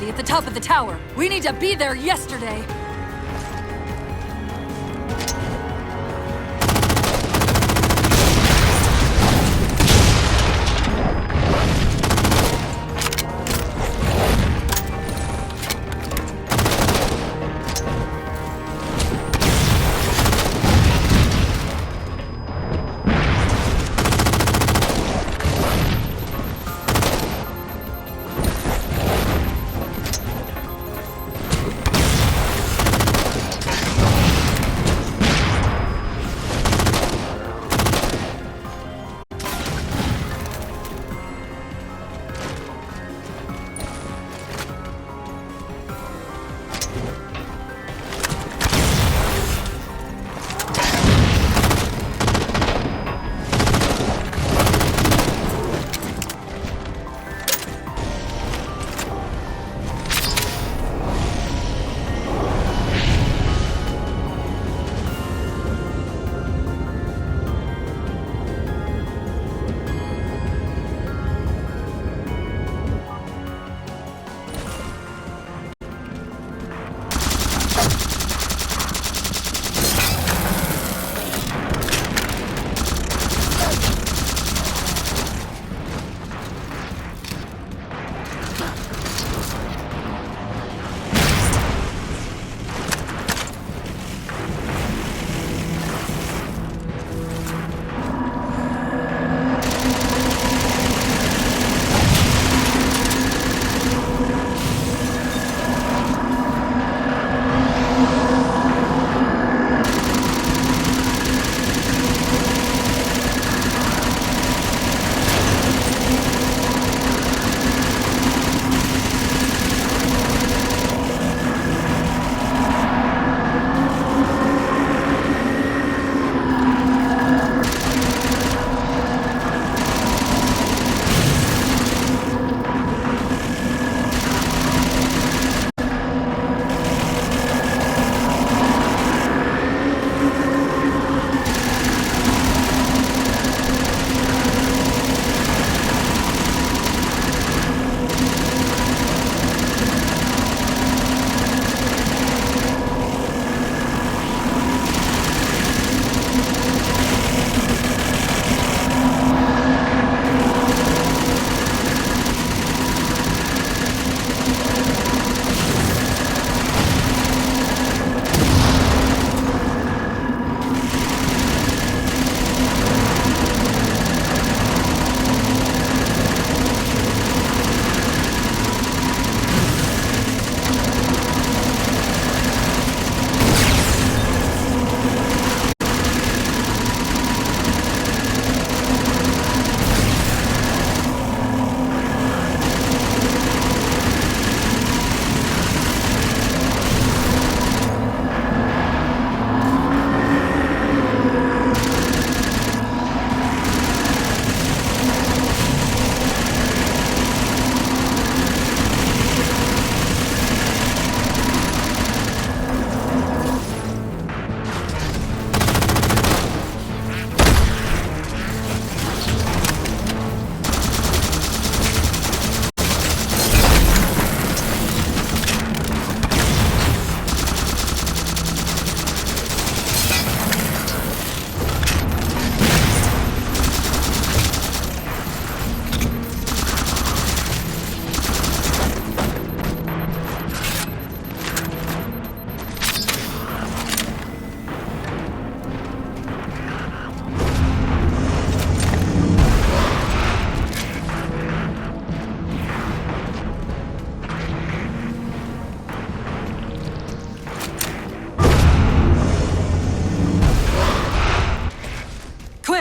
[SPEAKER 2] At the top of the tower. We need to be there yesterday.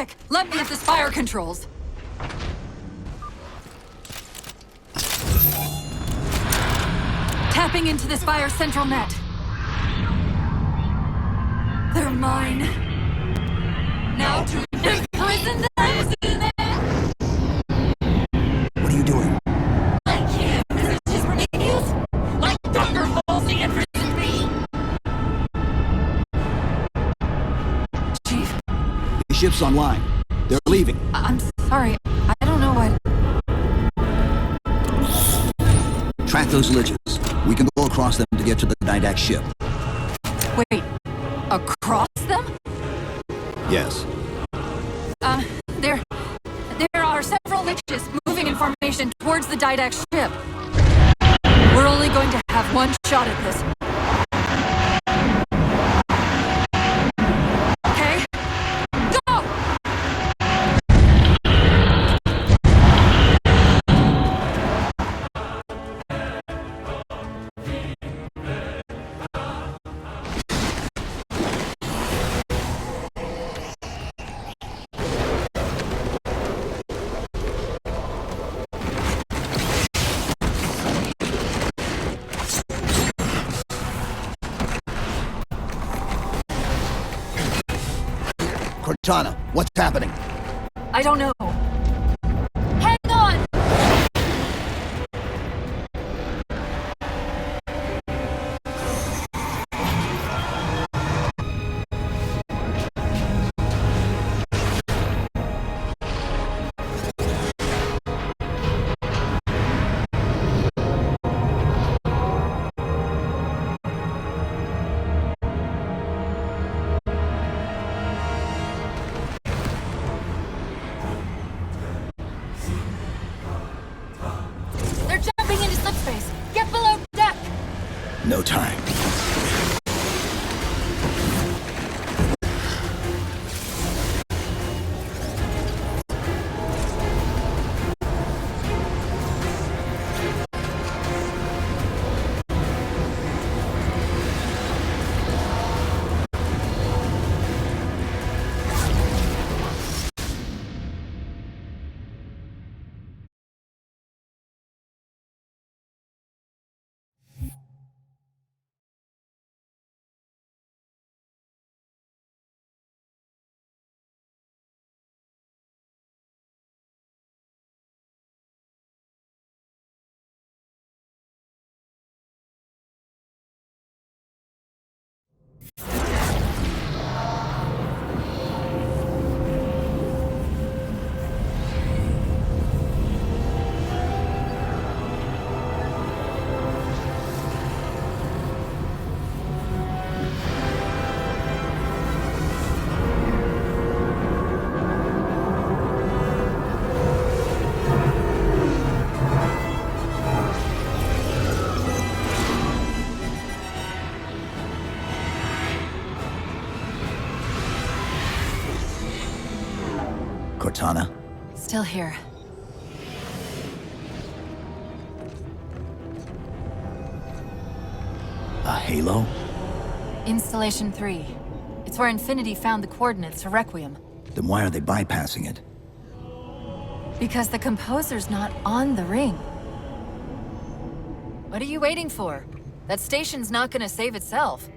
[SPEAKER 2] Quick, let me at this fire controls. Tapping into this fire central net. They're mine. Now to imprison them!
[SPEAKER 1] What are you doing?
[SPEAKER 2] I can't resist his grenades! Like Dr. Halsey imprisoned me! Chief.
[SPEAKER 1] The ship's online. They're leaving.
[SPEAKER 2] I'm sorry. I don't know what...
[SPEAKER 1] Track those liches. We can go across them to get to the Didact ship.
[SPEAKER 2] Wait. Across them?
[SPEAKER 1] Yes.
[SPEAKER 2] There are several liches moving in formation towards the Didact ship. We're only going to have one shot at this. Okay? Go!
[SPEAKER 1] Cortana, what's happening?
[SPEAKER 2] I don't know. Hang on!
[SPEAKER 1] No time. Cortana?
[SPEAKER 2] Still here.
[SPEAKER 1] A halo?
[SPEAKER 2] Installation 3. It's where Infinity found the coordinates for Requiem.
[SPEAKER 1] Then why are they bypassing it?
[SPEAKER 2] Because the composer's not on the ring. What are you waiting for? That station's not gonna save itself.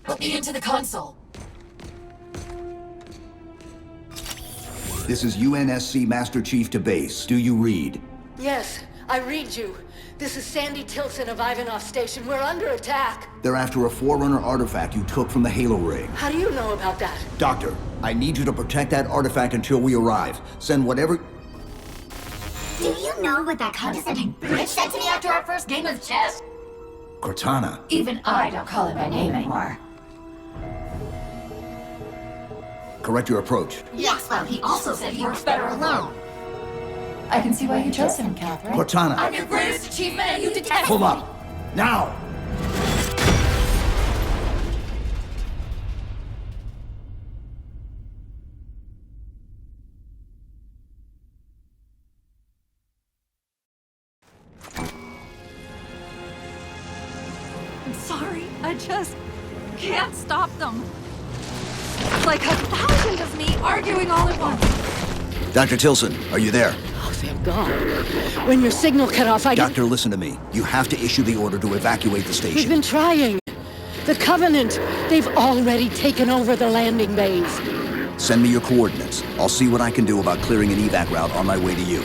[SPEAKER 2] Put me into the console.
[SPEAKER 1] This is UNSC Master Chief to base. Do you read?
[SPEAKER 20] Yes, I read you. This is Sandy Tilson of Ivanov Station. We're under attack.
[SPEAKER 1] They're after a Forerunner artifact you took from the Halo ring.
[SPEAKER 20] How do you know about that?
[SPEAKER 1] Doctor, I need you to protect that artifact until we arrive. Send whatever...
[SPEAKER 21] Do you know what that condescending bitch said to me after our first game of chess?
[SPEAKER 1] Cortana.
[SPEAKER 21] Even I don't call it by name anymore.
[SPEAKER 1] Correct your approach.
[SPEAKER 21] Yes, well, he also said he works better alone. I can see why you chose him, Catherine.
[SPEAKER 1] Cortana.
[SPEAKER 21] I'm your greatest achievement and you detest
[SPEAKER 1] Pull
[SPEAKER 21] me.
[SPEAKER 1] up! Now!
[SPEAKER 2] sorry. I just can't stop them. It's like 1,000 of me arguing all at once.
[SPEAKER 1] Dr. Tilson, are you there?
[SPEAKER 20] Oh, thank God. When your signal cut off,
[SPEAKER 1] Doctor, listen to me. You have to issue the order to evacuate the station.
[SPEAKER 20] We've been trying. The Covenant, they've already taken over the landing bays.
[SPEAKER 1] Send me your coordinates. I'll see what I can do about clearing an evac route on my way to you.